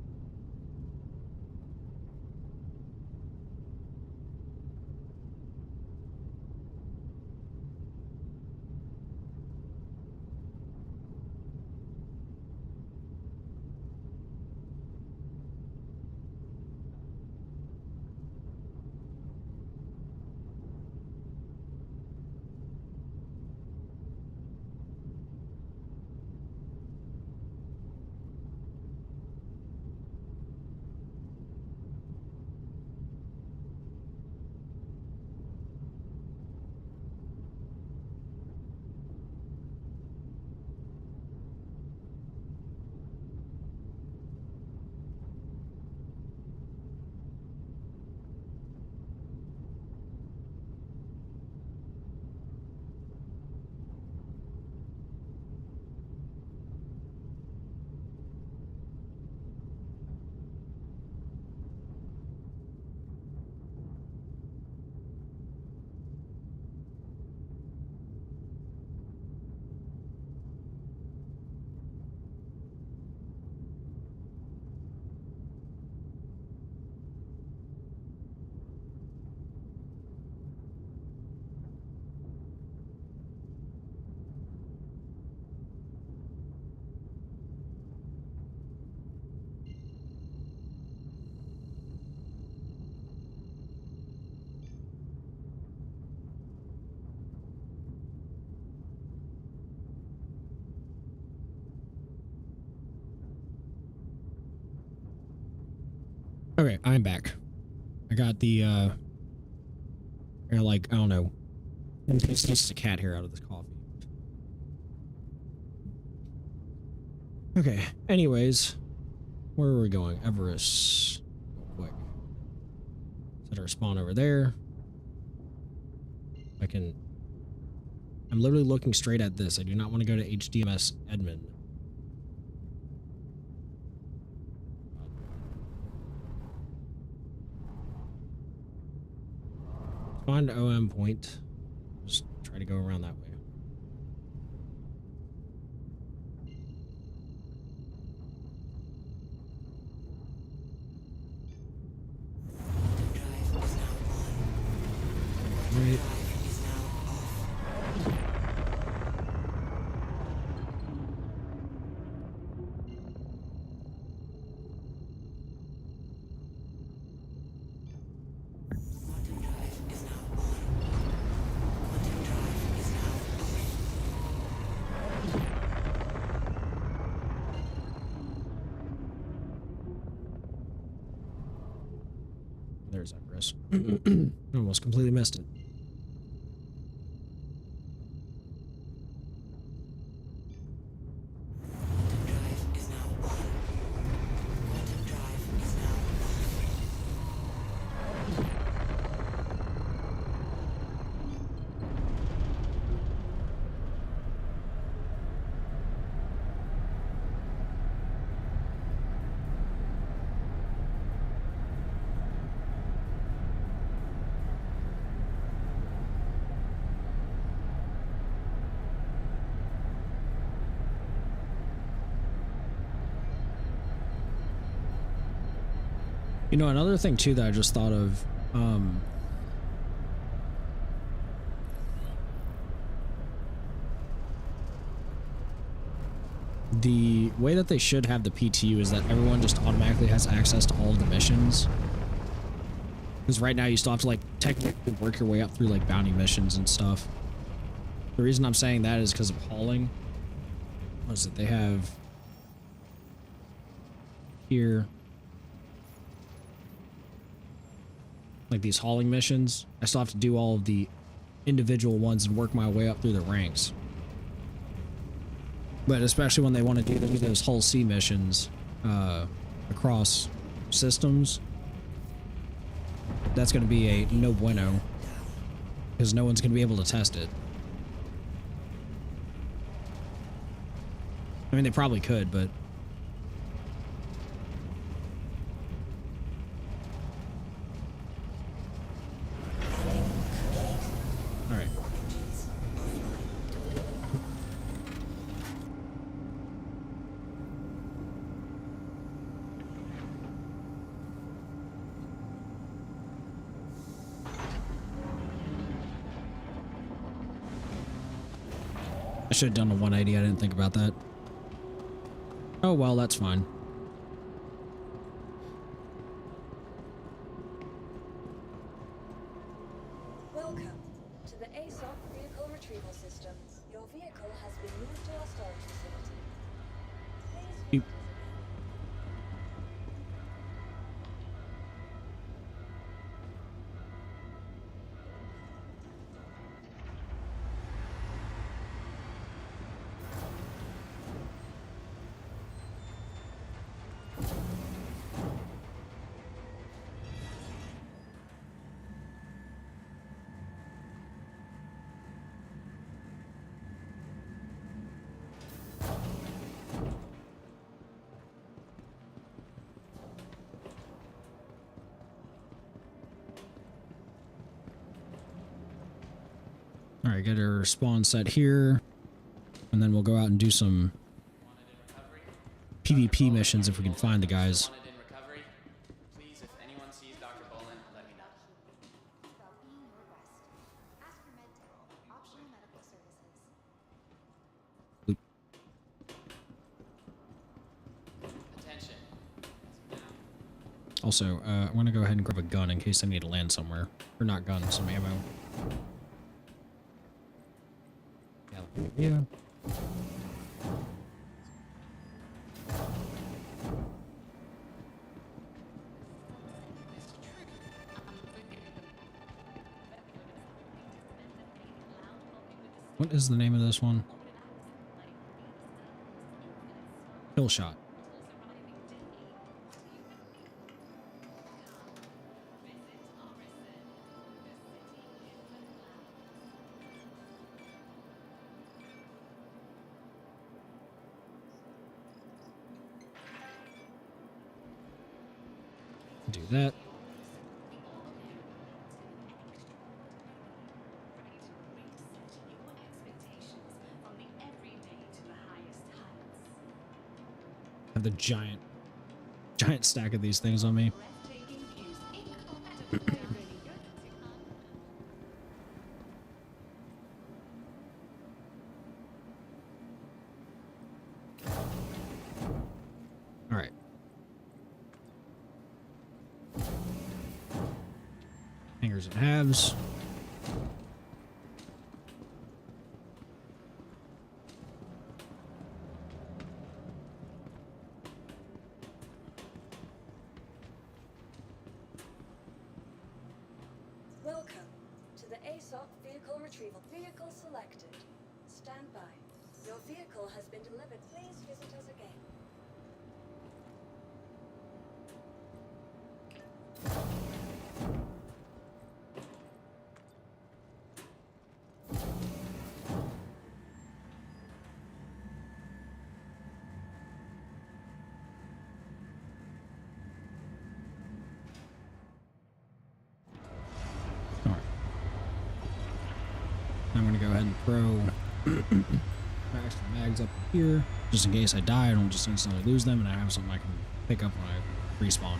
Okay, I'm back. I got the like, I don't know. It's just a cat hair out of this coffee. Okay, anyways, where are we going? Everest. Real quick. Set our spawn over there. I'm literally looking straight at this. I do not want to go to HDMS Edmond. Find OM point. Just try to go around that way. Right. There's Everest. Almost completely missed it. You know, another thing too that I just thought of, the way that they should have the PTU is that everyone just automatically has access to all of the missions. Because right now you still have to like technically work your way up through like bounty missions and stuff. The reason I'm saying that is because of hauling. What is it? They have here like these hauling missions. I still have to do all of the individual ones and work my way up through the ranks. But especially when they want to do those Hull C missions across systems, that's going to be a no bueno because no one's going to be able to test it. I mean, they probably could, but all right. I should have done a 180. I didn't think about that. Oh, well, that's fine. Welcome to the ASOC vehicle retrieval system. Your vehicle has been moved to our storage facility. Please Beep. visit us All right, get our spawn set here, and then we'll go out and do some PvP missions if we can find the guys. Wanted in recovery. Please, if anyone sees Dr. Bolin, let me know. Well-being your best. Ask your med tech. Optional medical services. Attention. Also, I'm gonna go ahead and grab a gun in case I need to land somewhere, or not gun, some ammo. Yeah. What is the name of this one? Kill shot. Do that. Have the giant stack of these things on me. All right. Hangers and halves. Welcome to the ASOC vehicle retrieval. Vehicle selected. Stand by. Your vehicle has been delivered. Please visit us again. All right. I'm gonna go ahead and throw extra mags up here, just in case I die. I don't just instantly lose them, and I have something I can pick up when I respawn.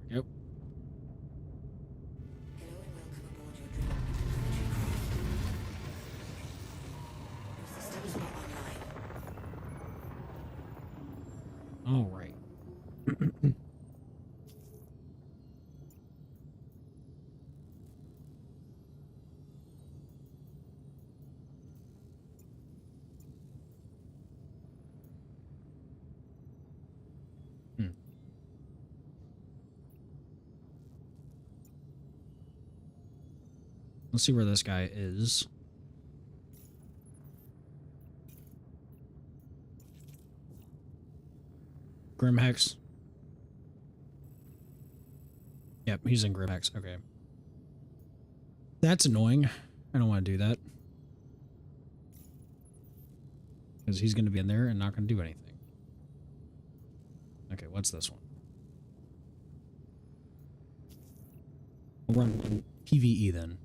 Yep. Hello and welcome aboard your drone. Your systems are online. All right. Let's see where this guy is. Grimhex. Yep, he's in Grimhex. Okay. That's annoying. I don't want to do that. Because he's going to be in there and not going to do anything. Okay, what's this one? We'll run PvE then.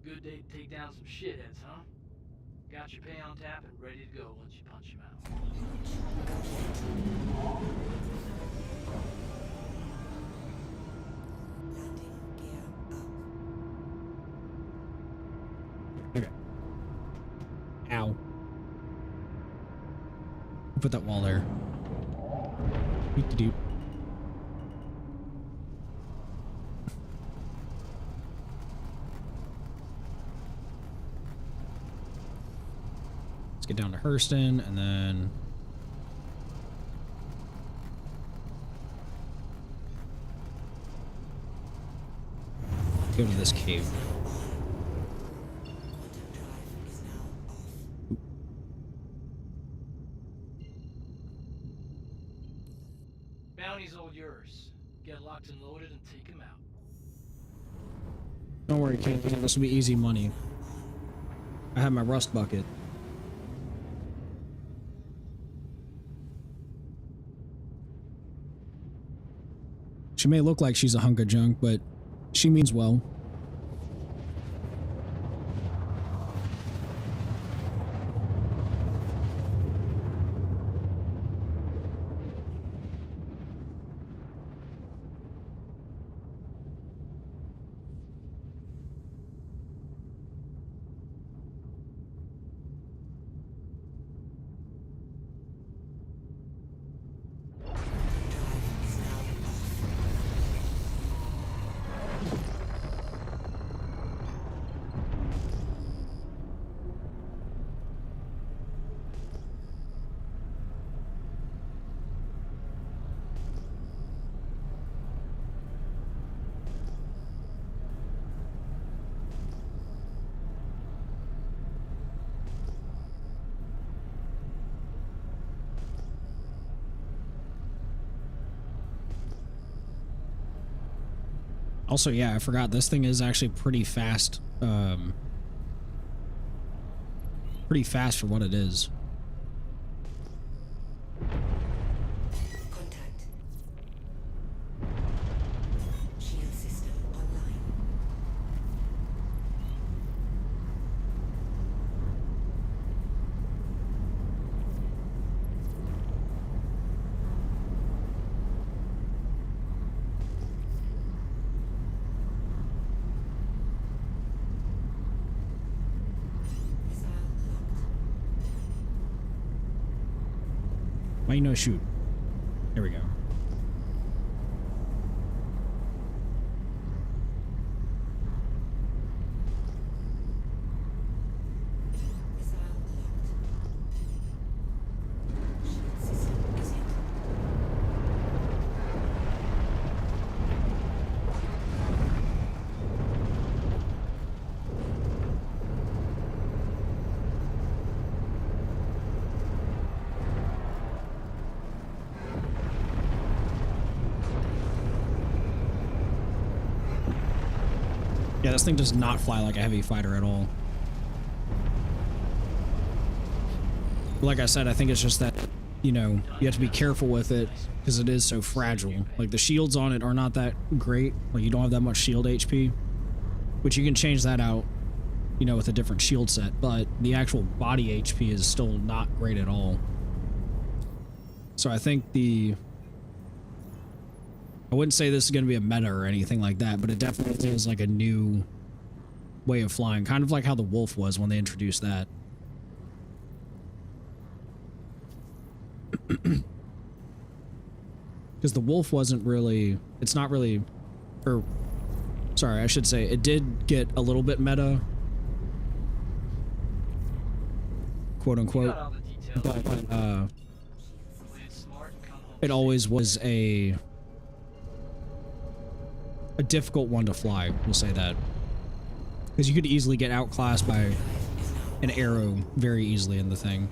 Good day to take down some shitheads, huh? Got your pay on tap and ready to go once you punch him out. Landing gear up. Okay. Ow. Put that wall there. Doop-de-doop. Let's get down to Hurston and then go to this cave. Quantum drive is now off. Bounty's all yours. Get locked and loaded and take him out. Don't worry, kid. This will be easy money. I have my rust bucket. She may look like she's a hunk of junk, but she means well. Also, yeah, I forgot this thing is actually pretty fast. Pretty fast for what it is. Contact. Shield system online. Missile locked. Why you no shoot? There we go. Missile locked. Shield system is hit. Yeah, this thing does not fly like a heavy fighter at all. Like I said, I think it's just that, you know, you have to be careful with it because it is so fragile. Like the shields on it are not that great. Like you don't have that much shield HP, which you can change that out, you know, with a different shield set. But the actual body HP is still not great at all. So I think I wouldn't say this is going to be a meta or anything like that, but it definitely is like a new way of flying. Kind of like how the Wolf was when they introduced that. Because the Wolf wasn't really... It's not really... Or... Sorry, I should say, it did get a little bit meta. Quote unquote. But, it always was a difficult one to fly, we'll say that. Because you could easily get outclassed by an arrow very easily in the thing.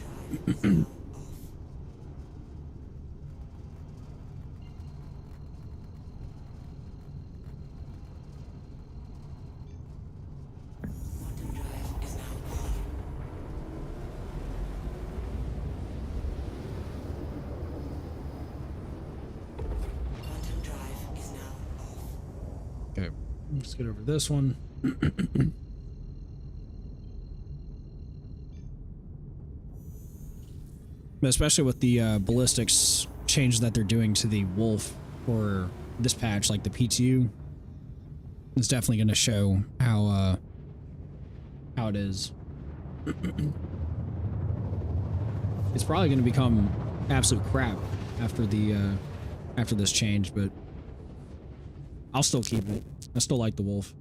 Let's get over this one. Especially with the ballistics change that they're doing to the wolf for this patch, like the PTU, it's definitely going to show how it is. It's probably going to become absolute crap after the after this change, but I'll still keep it. I still like the wolf.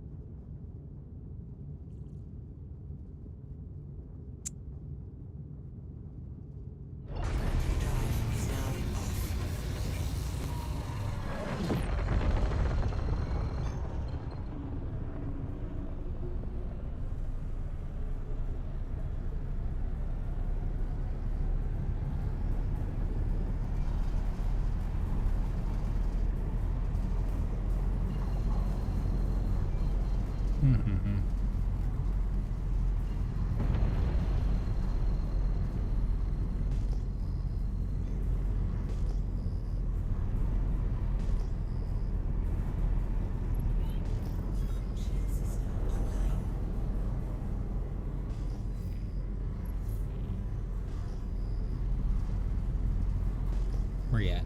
Where you at?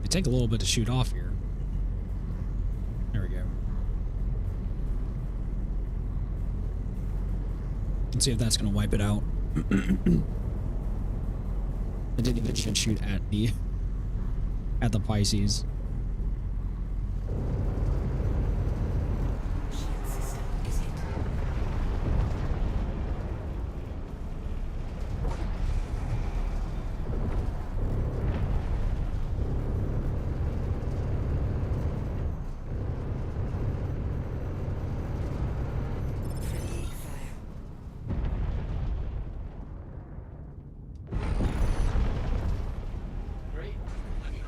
They take a little bit to shoot off here. There we go. Let's see if that's going to wipe it out. I didn't even shoot at the Pisces.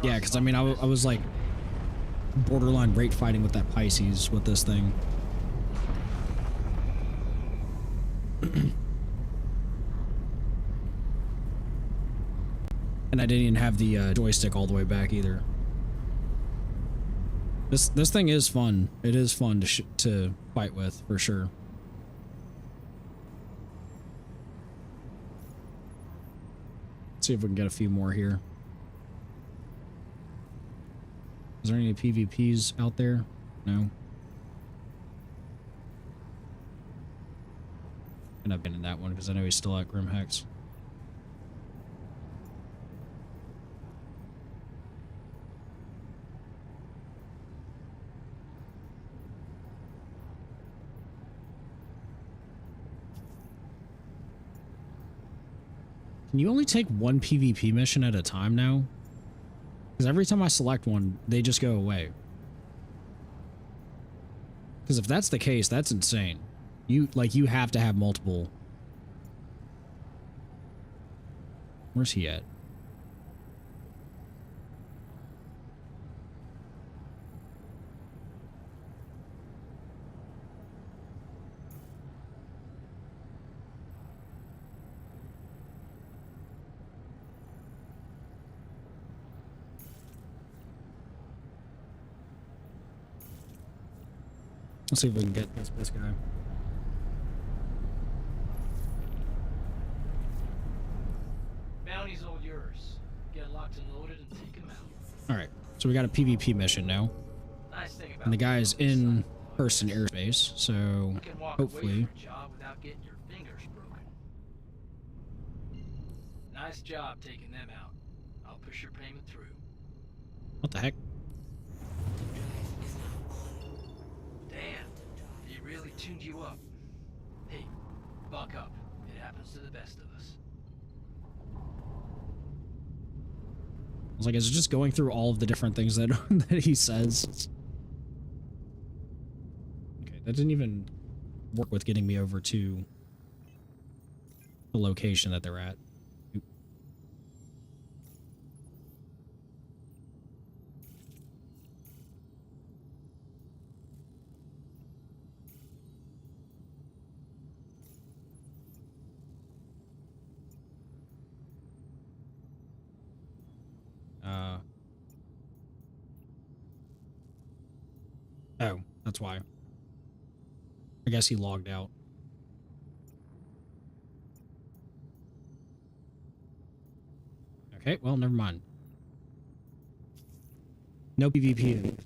Yeah, because I mean, I was like borderline rate fighting with that Pisces with this thing. And I didn't even have the joystick all the way back either. This thing is fun. It is fun to fight with for sure. Let's see if we can get a few more here. Is there any PvPs out there? No. And I've been in that one because I know he's still at Grimhex. Can you only take one PvP mission at a time now? Because every time I select one, they just go away. Because if that's the case, that's insane. You have to have multiple. Where's he at? Let's see if we can get this guy. Bounty's all yours. Get locked and loaded and take him out. All right, so we got a PvP mission now, Nice thing about and the guy is this in site. person airspace, so You can walk away hopefully. from a job without getting your fingers broken. Nice job taking them out. I'll push your payment through. What the heck? Damn, he really tuned you up. Hey, buck up. It happens to the best of us. I was like, is it just going through all of the different things that that he says? Okay, that didn't even work with getting me over to the location that they're at. Oop. Oh, that's why. I guess he logged out. Okay, well, never mind. No PvP.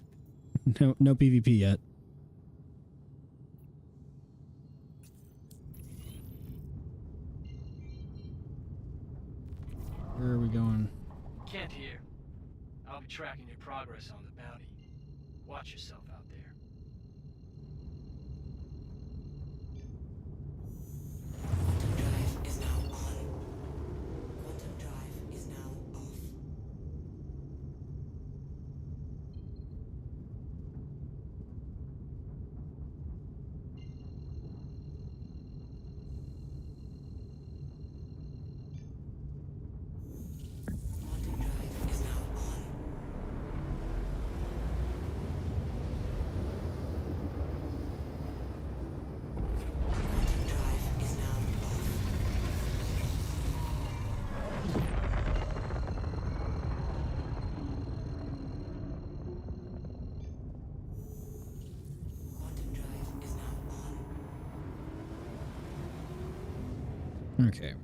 No PvP yet. Where are we going? Kent here. I'll be tracking your progress on the bounty. Watch yourself out there. Quantum drive is now on. Quantum drive is now off. Quantum drive is now on. Quantum drive is now off. Quantum drive is now on. Okay.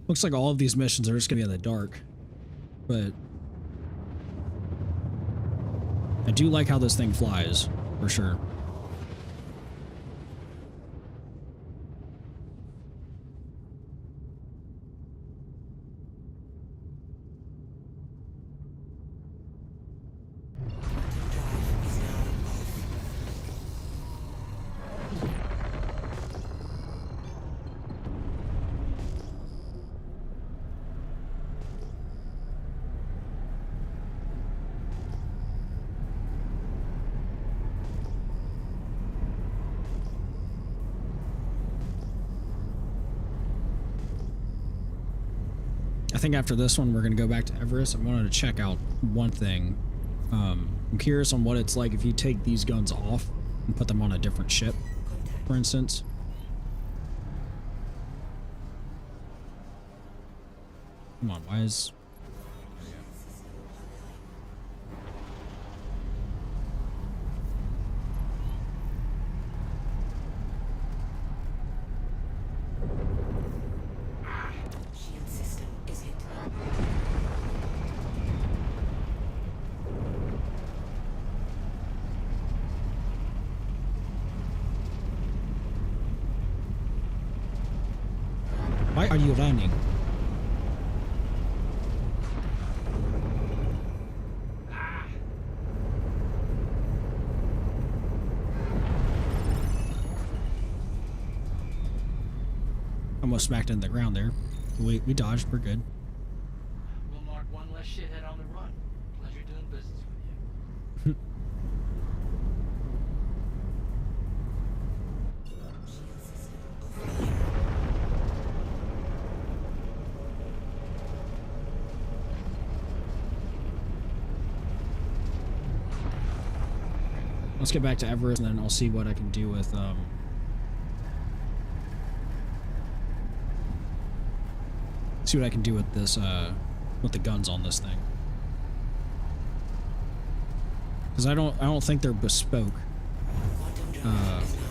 Looks like all of these missions are just gonna be in the dark, but I do like how this thing flies, for sure. Quantum drive is now off. I think after this one, we're going to go back to Everest. I wanted to check out one thing. I'm curious on what it's like if you take these guns off and put them on a different ship, Contact. for instance. Come on, why is... Shield system is hit. Why are you running? Almost smacked into the ground there. We dodged. We're good. We'll mark one less shithead on the run. Pleasure doing business with you. Shield system offline. Let's get back to Everest, and then I'll see what I can do with see what I can do with this with the guns on this thing, because I don't think they're bespoke, Quantum drive is now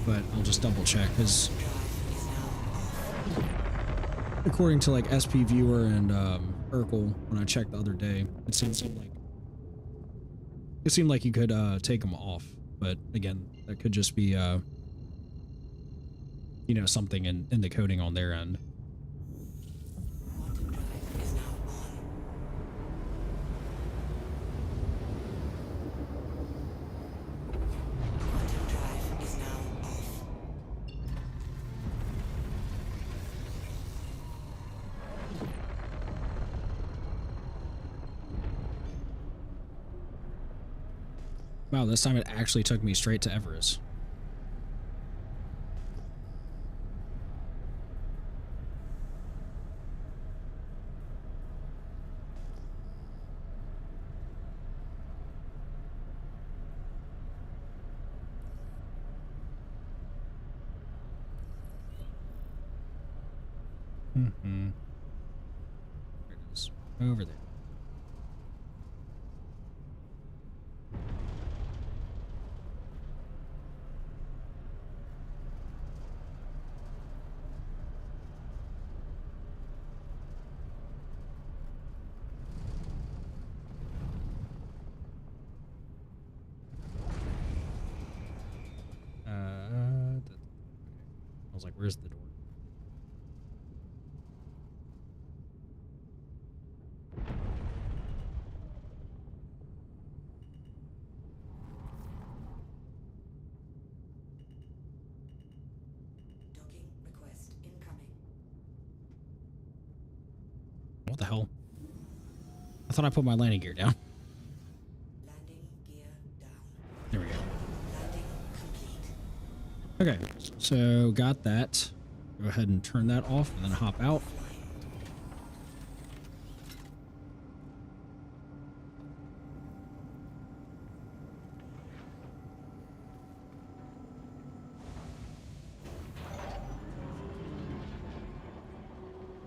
on. but I'll just double check, because Drive is now off. according to like SP Viewer and Urkel, when I checked the other day, it seemed like you could take them off, but again, that could just be you know, something in the coding on their end. Quantum drive is now on. Quantum drive is now off. Wow, this time it actually took me straight to Everest. There it is. Over there. was like, where's the door? Docking request incoming. What the hell? I thought I put my landing gear down. Landing gear down. There we go. Landing complete. Okay, so got that. Go ahead and turn that off and then hop out.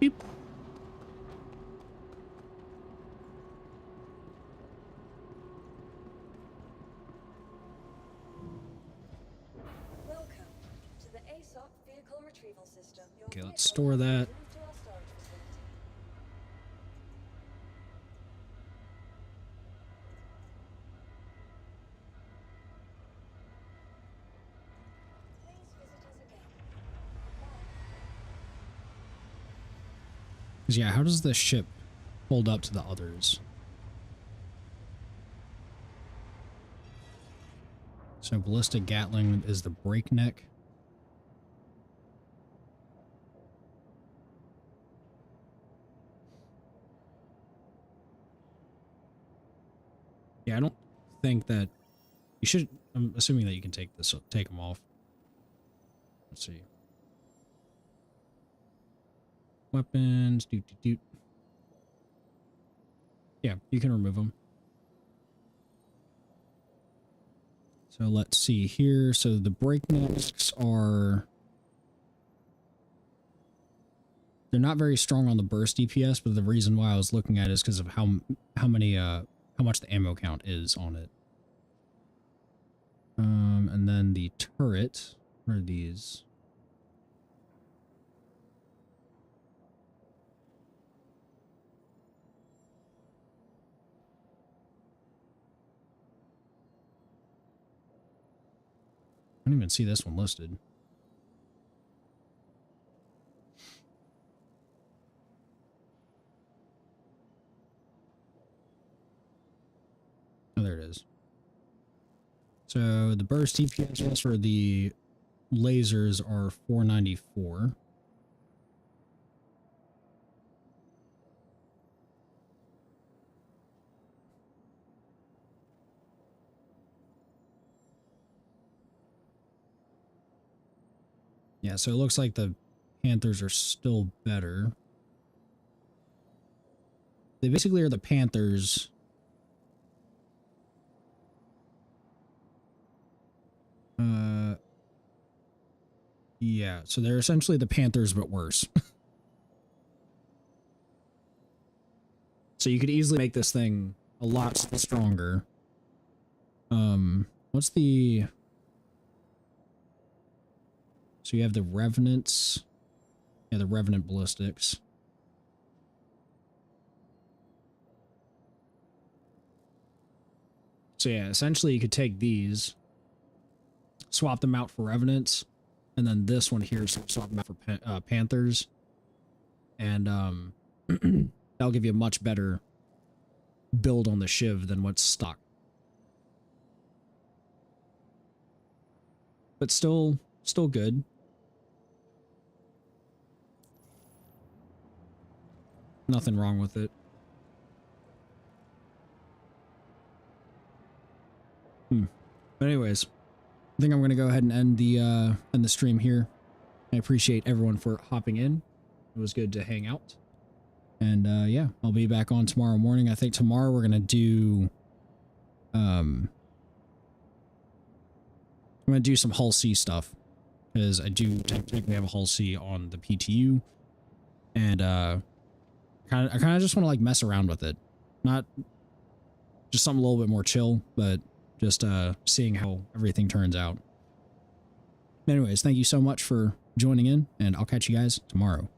Beep. Welcome to the ASOC vehicle retrieval system. Your Okay, let's vehicle store has been that. moved to our storage facility. Please visit us again. Goodbye. 'Cause, yeah, how does the ship hold up to the others? So ballistic Gatling is the breakneck. Yeah, I don't think that you should. I'm assuming that you can take them off. Let's see. Weapons, doot doot doot. Yeah, you can remove them. So let's see here. So the breaknecks are, they're not very strong on the burst DPS, but the reason why I was looking at it is because of how much the ammo count is on it. And then the turret, what are these? I don't even see this one listed. Oh, there it is. So the burst DPS for the lasers are 494. Yeah, so it looks like the Panthers are still better. They basically are the Panthers. Yeah, so they're essentially the Panthers, but worse. So you could easily make this thing a lot stronger. What's the... So you have the Revenants. Yeah, the Revenant Ballistics. So yeah, essentially you could take these, swap them out for Revenants, and then this one here, so swap them out for Panthers. And that'll give you a much better build on the Shiv than what's stock. But still good. Nothing wrong with it. But anyways, I think I'm gonna go ahead and end the stream here. I appreciate everyone for hopping in. It was good to hang out. And yeah, I'll be back on tomorrow morning. I think tomorrow we're gonna do I'm gonna do some Hull C stuff, because I do technically have a Hull C on the PTU, and I kind of just want to like mess around with it, not just something a little bit more chill, but just seeing how everything turns out. Anyways, thank you so much for joining in, and I'll catch you guys tomorrow.